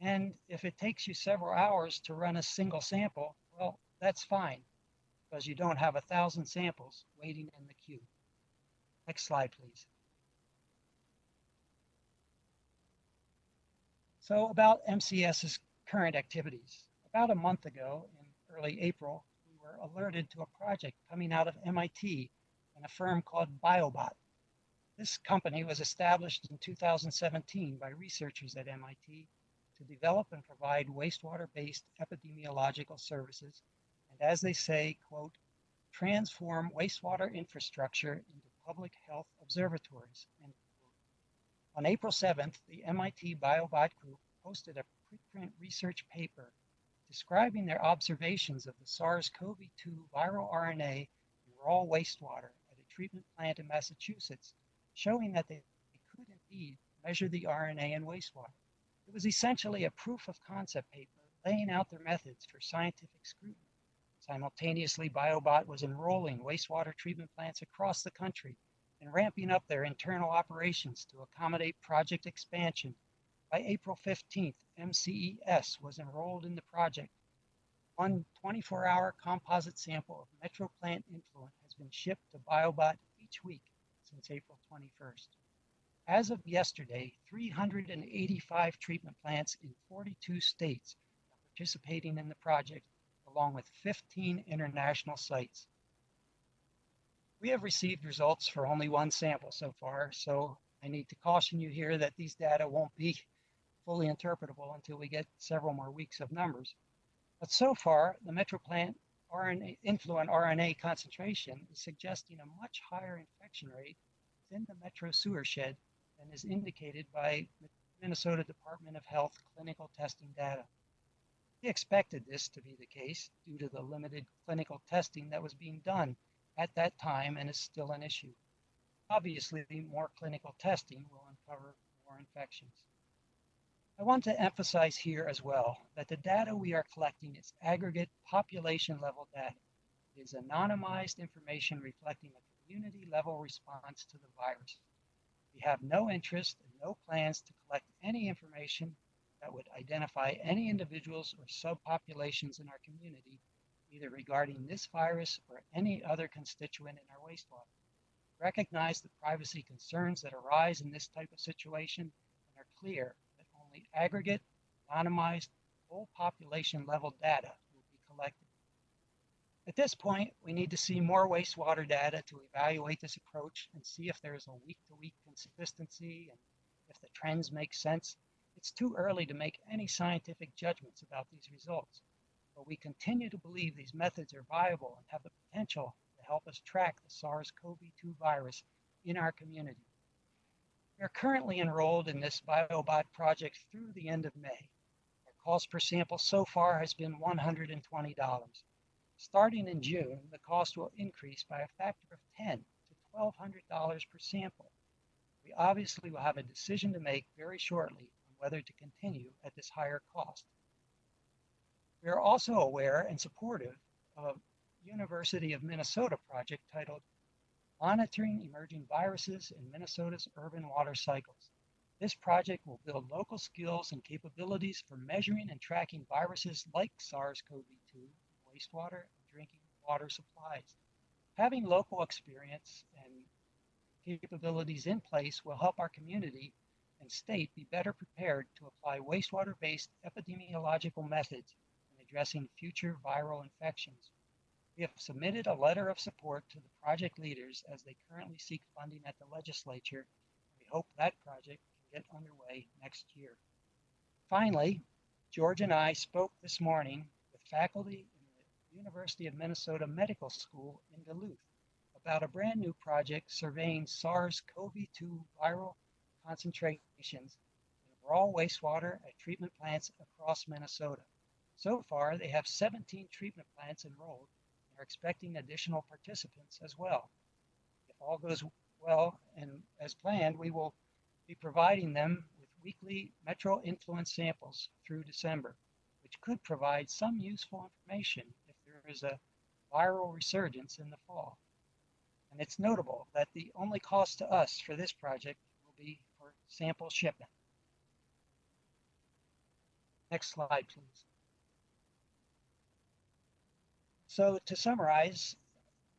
And if it takes you several hours to run a single sample, well, that's fine, because you don't have 1,000 samples waiting in the queue. Next slide, please. So about MCS's current activities. About a month ago, in early April, we were alerted to a project coming out of MIT and a firm called BioBot. This company was established in 2017 by researchers at MIT to develop and provide wastewater-based epidemiological services, and as they say, quote, transform wastewater infrastructure into public health observatories, end quote. On April 7th, the MIT BioBot group posted a preprint research paper describing their observations of the SARS-CoV-2 viral RNA in raw wastewater at a treatment plant in Massachusetts, showing that they could indeed measure the RNA in wastewater. It was essentially a proof of concept paper laying out their methods for scientific scrutiny. Simultaneously, BioBot was enrolling wastewater treatment plants across the country and ramping up their internal operations to accommodate project expansion. By April 15th, MCES was enrolled in the project. One 24-hour composite sample of Metro plant influent has been shipped to BioBot each week since April 21st. As of yesterday, 385 treatment plants in 42 states are participating in the project, along with 15 international sites. We have received results for only one sample so far, so I need to caution you here that these data won't be fully interpretable until we get several more weeks of numbers. But so far, the Metroplant influent RNA concentration is suggesting a much higher infection rate within the Metro sewer shed than is indicated by Minnesota Department of Health clinical testing data. We expected this to be the case due to the limited clinical testing that was being done at that time and is still an issue. Obviously, more clinical testing will uncover more infections. I want to emphasize here as well that the data we are collecting is aggregate population level data. It is anonymized information reflecting a community level response to the virus. We have no interest and no plans to collect any information that would identify any individuals or subpopulations in our community, either regarding this virus or any other constituent in our wastewater. Recognize the privacy concerns that arise in this type of situation and are clear that only aggregate, anonymized, whole population level data will be collected. At this point, we need to see more wastewater data to evaluate this approach and see if there is a week-to-week consistency and if the trends make sense. It's too early to make any scientific judgments about these results, but we continue to believe these methods are viable and have the potential to help us track the SARS-CoV-2 virus in our community. We are currently enrolled in this BioBot project through the end of May. Our cost per sample so far has been $120. Starting in June, the cost will increase by a factor of 10 to $1,200 per sample. We obviously will have a decision to make very shortly on whether to continue at this higher cost. We are also aware and supportive of University of Minnesota project titled Monitoring Emerging Viruses in Minnesota's Urban Water Cycles. This project will build local skills and capabilities for measuring and tracking viruses like SARS-CoV-2 in wastewater and drinking water supplies. Having local experience and capabilities in place will help our community and state be better prepared to apply wastewater-based epidemiological methods in addressing future viral infections. We have submitted a letter of support to the project leaders as they currently seek funding at the legislature. We hope that project can get underway next year. Finally, George and I spoke this morning with faculty in the University of Minnesota Medical School in Duluth about a brand new project surveying SARS-CoV-2 viral concentrations in raw wastewater at treatment plants across Minnesota. So far, they have 17 treatment plants enrolled and are expecting additional participants as well. If all goes well and as planned, we will be providing them with weekly Metro influence samples through December, which could provide some useful information if there is a viral resurgence in the fall. And it's notable that the only cost to us for this project will be for sample shipment. Next slide, please. So to summarize,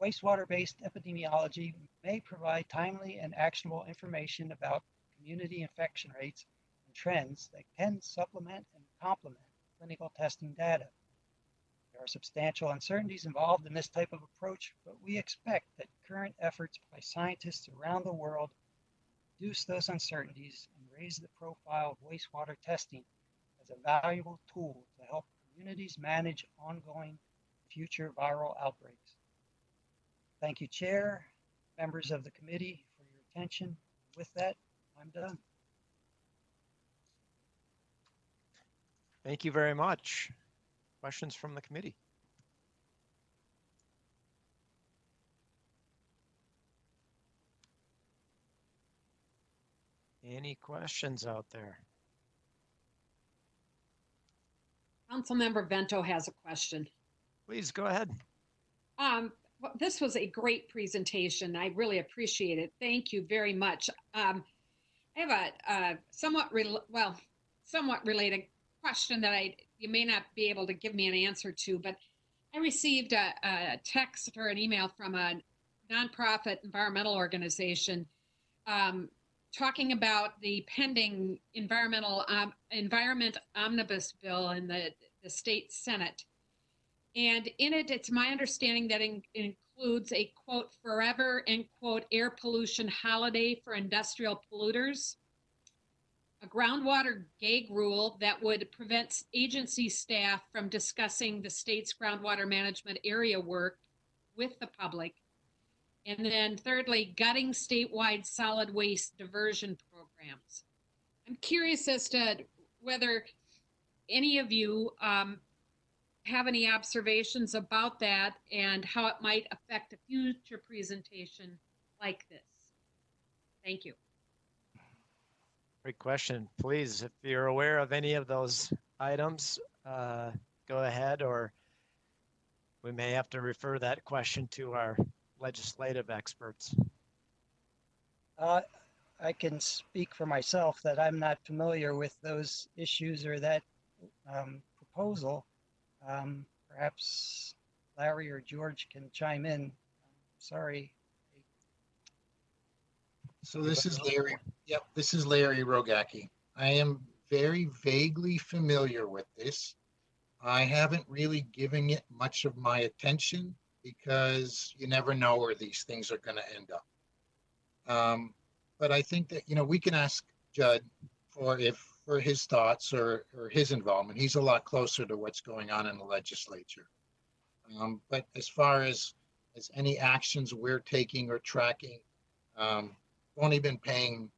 wastewater-based epidemiology may provide timely and actionable information about community infection rates and trends that can supplement and complement clinical testing data. There are substantial uncertainties involved in this type of approach, but we expect that current efforts by scientists around the world reduce those uncertainties and raise the profile of wastewater testing as a valuable tool to help communities manage ongoing future viral outbreaks. Thank you, Chair, members of the committee, for your attention. With that, I'm done. Thank you very much. Questions from the committee? Any questions out there? Councilmember Vento has a question. Please go ahead. Well, this was a great presentation. I really appreciate it. Thank you very much. I have a somewhat related question that you may not be able to give me an answer to, but I received a text or an email from a nonprofit environmental organization talking about the pending environment omnibus bill and the the state Senate. And in it, it's my understanding that includes a quote, forever, end quote, air pollution holiday for industrial polluters, a groundwater gag rule that would prevent agency staff from discussing the state's groundwater management area work with the public. And then thirdly, gutting statewide solid waste diversion programs. I'm curious as to whether any of you have any observations about that and how it might affect a future presentation like this. Thank you. Great question. Please, if you're aware of any of those items, go ahead, or we may have to refer that question to our legislative experts. I can speak for myself that I'm not familiar with those issues or that proposal. Perhaps Larry or George can chime in. Sorry. So this is Larry. Yep, this is Larry Rogacki. I am very vaguely familiar with this. I haven't really given it much of my attention because you never know where these things are going to end up. But I think that, we can ask Judd for his thoughts or his involvement. He's a lot closer to what's going on in the legislature. But as far as any actions we're taking or tracking, only been paying,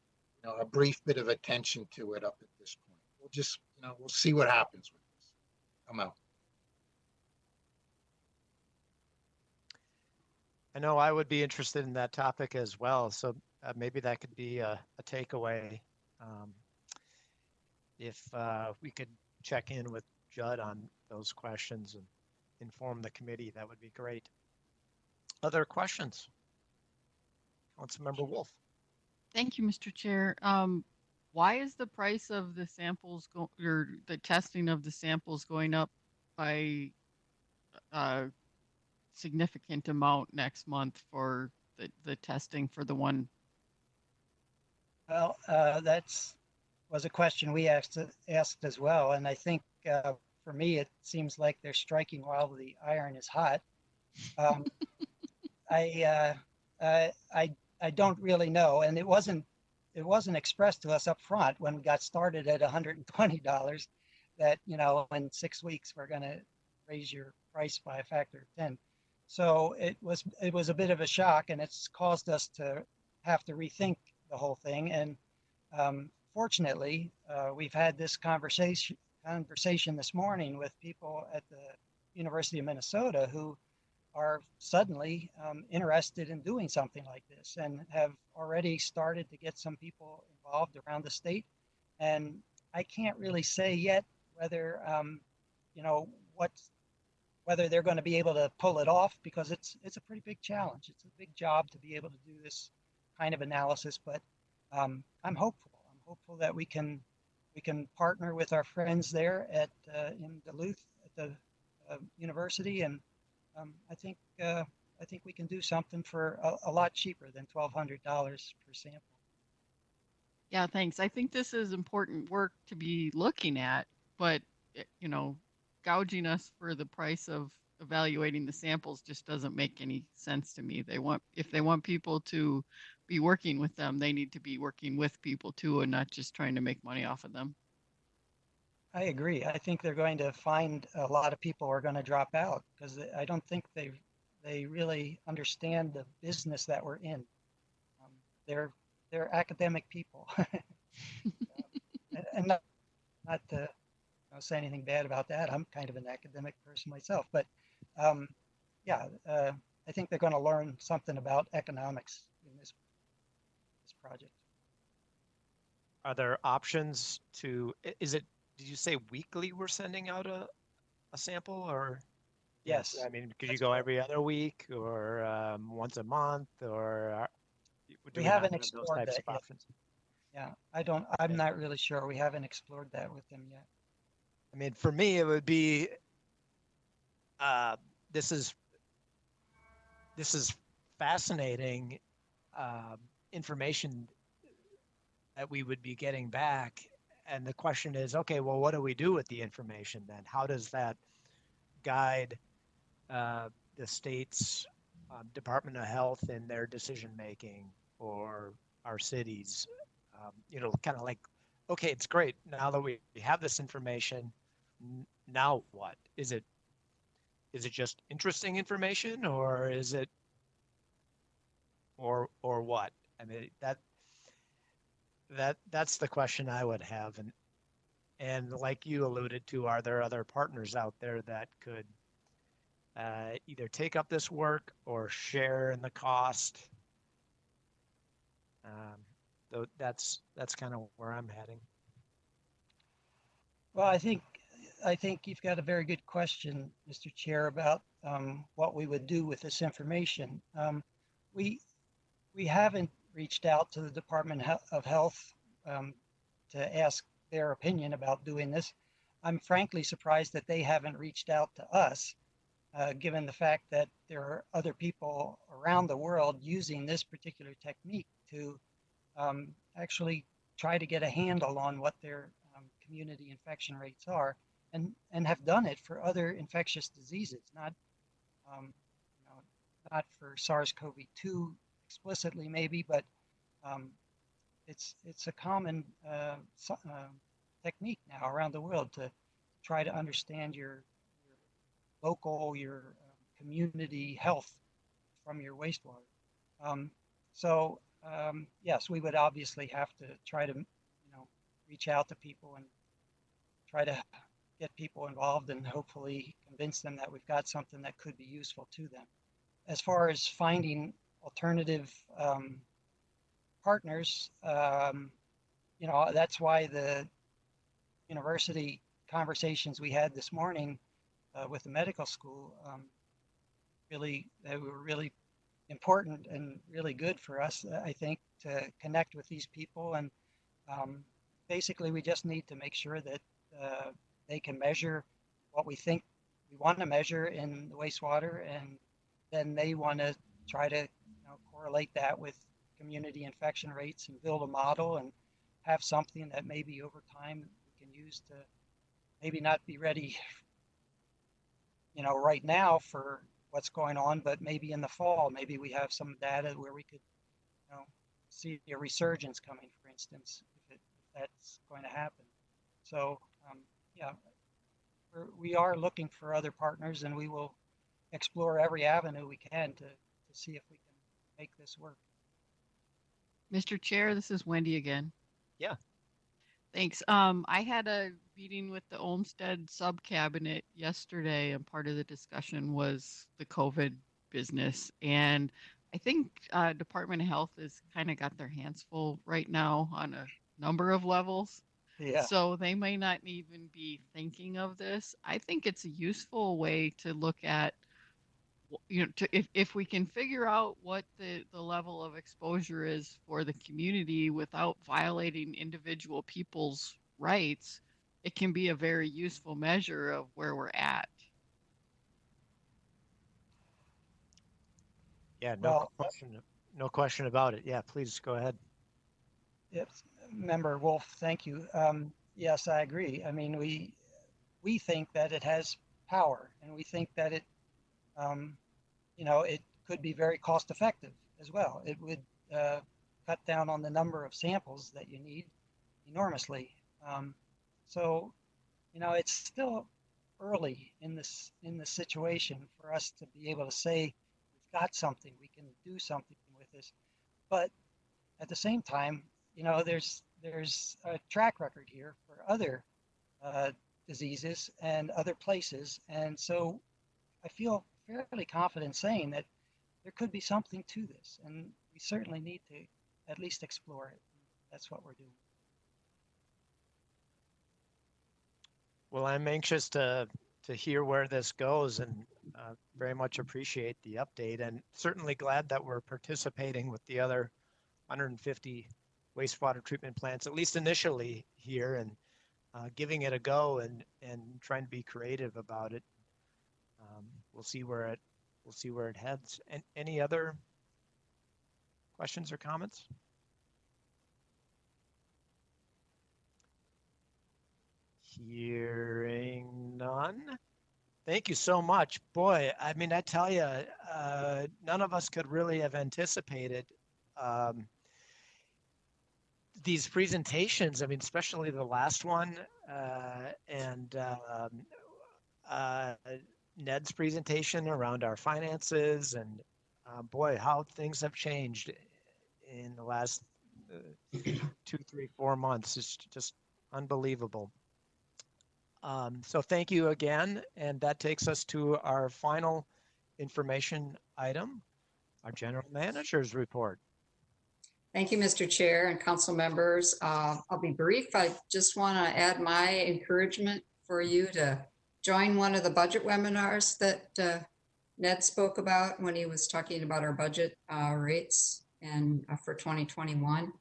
a brief bit of attention to it up at this point. We'll just, we'll see what happens with this. I'm out. I know I would be interested in that topic as well. So maybe that could be a takeaway. If we could check in with Judd on those questions and inform the committee, that would be great. Other questions? Councilmember Wolf. Thank you, Mr. Chair. Why is the price of the samples or the testing of the samples going up by a significant amount next month for the testing for the one? Well, was a question we asked as well, and I think for me it seems like they're striking while the iron is hot. I don't really know, and it wasn't expressed to us up front when we got started at $120 that in 6 weeks we're going to raise your price by a factor of 10. So it was a bit of a shock, and it's caused us to have to rethink the whole thing. And fortunately, we've had this conversation this morning with people at the University of Minnesota who are suddenly interested in doing something like this and have already started to get some people involved around the state. And I can't really say yet whether, whether they're going to be able to pull it off, because it's a pretty big challenge. It's a big job to be able to do this kind of analysis, but I'm hopeful. I'm hopeful that we can partner with our friends there in Duluth at the university, and I think we can do something for a lot cheaper than $1,200 per sample. Yeah, thanks. I think this is important work to be looking at, but gouging us for the price of evaluating the samples just doesn't make any sense to me. If they want people to be working with them, they need to be working with people too, and not just trying to make money off of them. I agree. I think they're going to find a lot of people are going to drop out because I don't think they really understand the business that we're in. They're academic people, and not to say anything bad about that. I'm kind of an academic person myself, but I think they're going to learn something about economics in this project. Are there options to? Did you say weekly we're sending out a sample, or? Yes. I mean, could you go every other week or once a month, or we haven't explored those types that of yet. options? Yeah, I'm not really sure. We haven't explored that with them yet. I mean, for me, it would be, this is fascinating information that we would be getting back and the question is, okay, well, what do we do with the information then? How does that guide the state's Department of Health in their decision making, or our cities? Kind of like, okay, it's great now that we have this information. Now what? Is it just interesting information, or is it or what? I mean, that's the question I would have. And like you alluded to, are there other partners out there that could either take up this work or share in the cost? Though that's kind of where I'm heading. Well, I think you've got a very good question, Mr. Chair, about what we would do with this information. We haven't reached out to the Department of Health to ask their opinion about doing this. I'm frankly surprised that they haven't reached out to us, given the fact that there are other people around the world using this particular technique to actually try to get a handle on what their community infection rates are, and have done it for other infectious diseases, not not for SARS-CoV-2 explicitly maybe, but it's a common technique now around the world to try to understand your local, your community health from your wastewater. Yes, we would obviously have to try to reach out to people and try to get people involved and hopefully convince them that we've got something that could be useful to them. As far as finding alternative partners, that's why the university conversations we had this morning with the medical school they were really important and really good for us, I think, to connect with these people. And basically, we just need to make sure that they can measure what we think we want to measure in the wastewater, and then they want to try to correlate that with community infection rates and build a model and have something that maybe over time we can use to maybe not be ready right now for what's going on, but maybe in the fall, maybe we have some data where we could see a resurgence coming, for instance, if that's going to happen. So we are looking for other partners, and we will explore every avenue we can to see if we can make this work. Mr. Chair, this is Wendy again. Yeah. Thanks. I had a meeting with the Olmsted sub-cabinet yesterday, and part of the discussion was the COVID business. And I think Department of Health has kind of got their hands full right now on a number of levels. Yeah. So they may not even be thinking of this. I think it's a useful way to look at, if we can figure out what the level of exposure is for the community without violating individual people's rights, it can be a very useful measure of where we're at. Yeah, no question about it. Yeah, please go ahead. Yes, Member Wolf, thank you. Yes, I agree. I mean, we think that it has power, and we think that it it could be very cost effective as well. It would cut down on the number of samples that you need enormously. It's still early in this situation for us to be able to say we've got something, we can do something with this. But at the same time, there's a track record here for other diseases and other places, and so I feel fairly confident saying that there could be something to this, and we certainly need to at least explore it. That's what we're doing. Well, I'm anxious to hear where this goes, and very much appreciate the update, and certainly glad that we're participating with the other 150 wastewater treatment plants, at least initially here, and giving it a go and trying to be creative about it. We'll see where it heads. And any other questions or comments? Hearing none. Thank you so much. Boy, I mean, I tell you, none of us could really have anticipated these presentations. I mean, especially the last one and Ned's presentation around our finances and boy, how things have changed in the last 2, 3, 4 months. It's just unbelievable. So thank you again. And that takes us to our final information item, our general manager's report. Thank you, Mr. Chair and council members. I'll be brief. I just want to add my encouragement for you to join one of the budget webinars that Ned spoke about when he was talking about our budget rates and for 2021.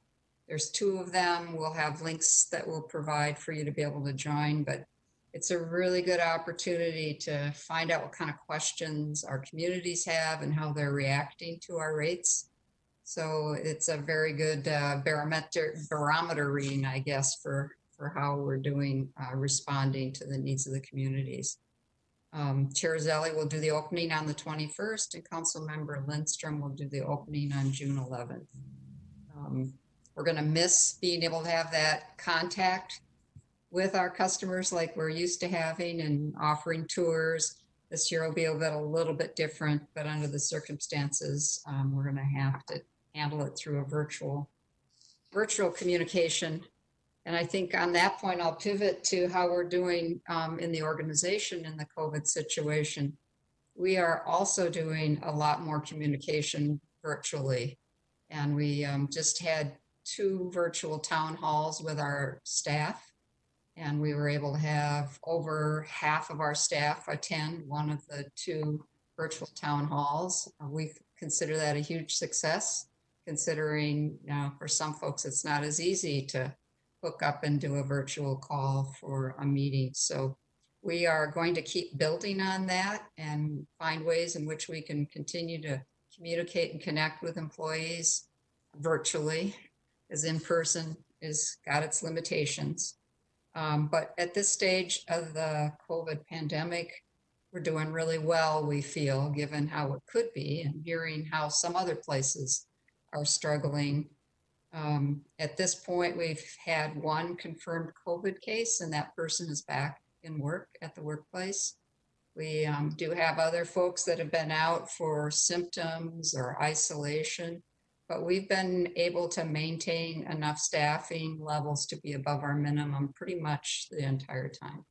There's 2 of them. We'll have links that we'll provide for you to be able to join, but it's a really good opportunity to find out what kind of questions our communities have and how they're reacting to our rates. So it's a very good barometer reading, I guess, for how we're doing responding to the needs of the communities. Chair Zelli will do the opening on the 21st and Councilmember Lindstrom will do the opening on June 11th. We're going to miss being able to have that contact with our customers like we're used to having and offering tours. This year will be a little bit different, but under the circumstances, we're going to have to handle it through a virtual communication. And I think on that point, I'll pivot to how we're doing in the organization in the COVID situation. We are also doing a lot more communication virtually. And we just had 2 virtual town halls with our staff. And we were able to have over half of our staff attend one of the 2 virtual town halls. We consider that a huge success, considering for some folks, it's not as easy to hook up and do a virtual call for a meeting. So we are going to keep building on that and find ways in which we can continue to communicate and connect with employees virtually, as in person is got its limitations. But at this stage of the COVID pandemic, we're doing really well, we feel, given how it could be and hearing how some other places are struggling. At this point, we've had 1 confirmed COVID case and that person is back in work at the workplace. We do have other folks that have been out for symptoms or isolation, but we've been able to maintain enough staffing levels to be above our minimum pretty much the entire time.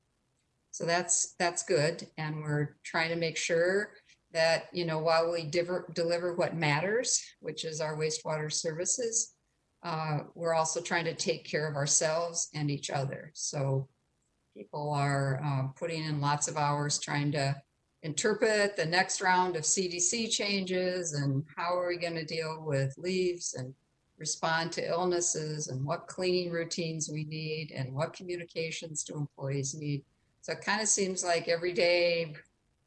So that's good. And we're trying to make sure that, while we deliver what matters, which is our wastewater services, we're also trying to take care of ourselves and each other. So people are putting in lots of hours trying to interpret the next round of CDC changes and how are we going to deal with leaves and respond to illnesses and what cleaning routines we need and what communications do employees need. So it kind of seems like every day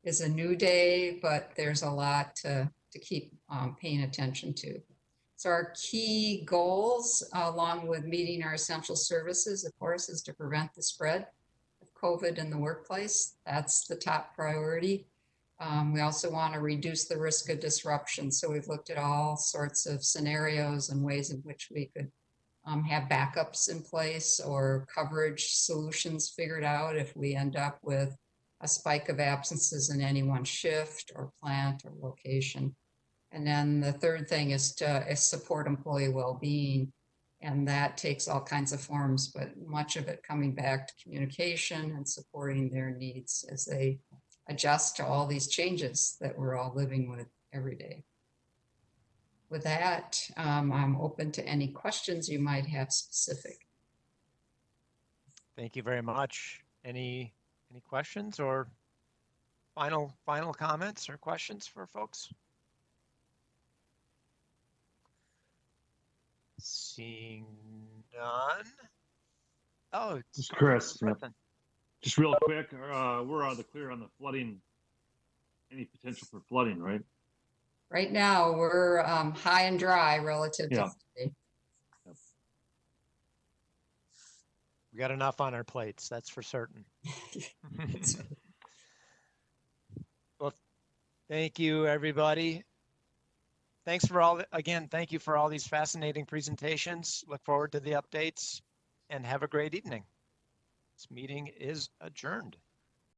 is a new day, but there's a lot to keep paying attention to. So our key goals, along with meeting our essential services, of course, is to prevent the spread of COVID in the workplace. That's the top priority. We also want to reduce the risk of disruption. So we've looked at all sorts of scenarios and ways in which we could have backups in place or coverage solutions figured out if we end up with a spike of absences in any one shift or plant or location. And then the third thing is to support employee well-being. And that takes all kinds of forms, but much of it coming back to communication and supporting their needs as they adjust to all these changes that we're all living with every day. With that, I'm open to any questions you might have specific. Thank you very much. Any questions or final comments or questions for folks? Seeing none. Oh, it's Chris. Yep. Just real quick, we're on the clear on the flooding. Any potential for flooding, right? Right now, we're high and dry relative to today. We got enough on our plates, that's for certain. Well, thank you, everybody. Thanks for all, again, thank you for all these fascinating presentations. Look forward to the updates and have a great evening. This meeting is adjourned.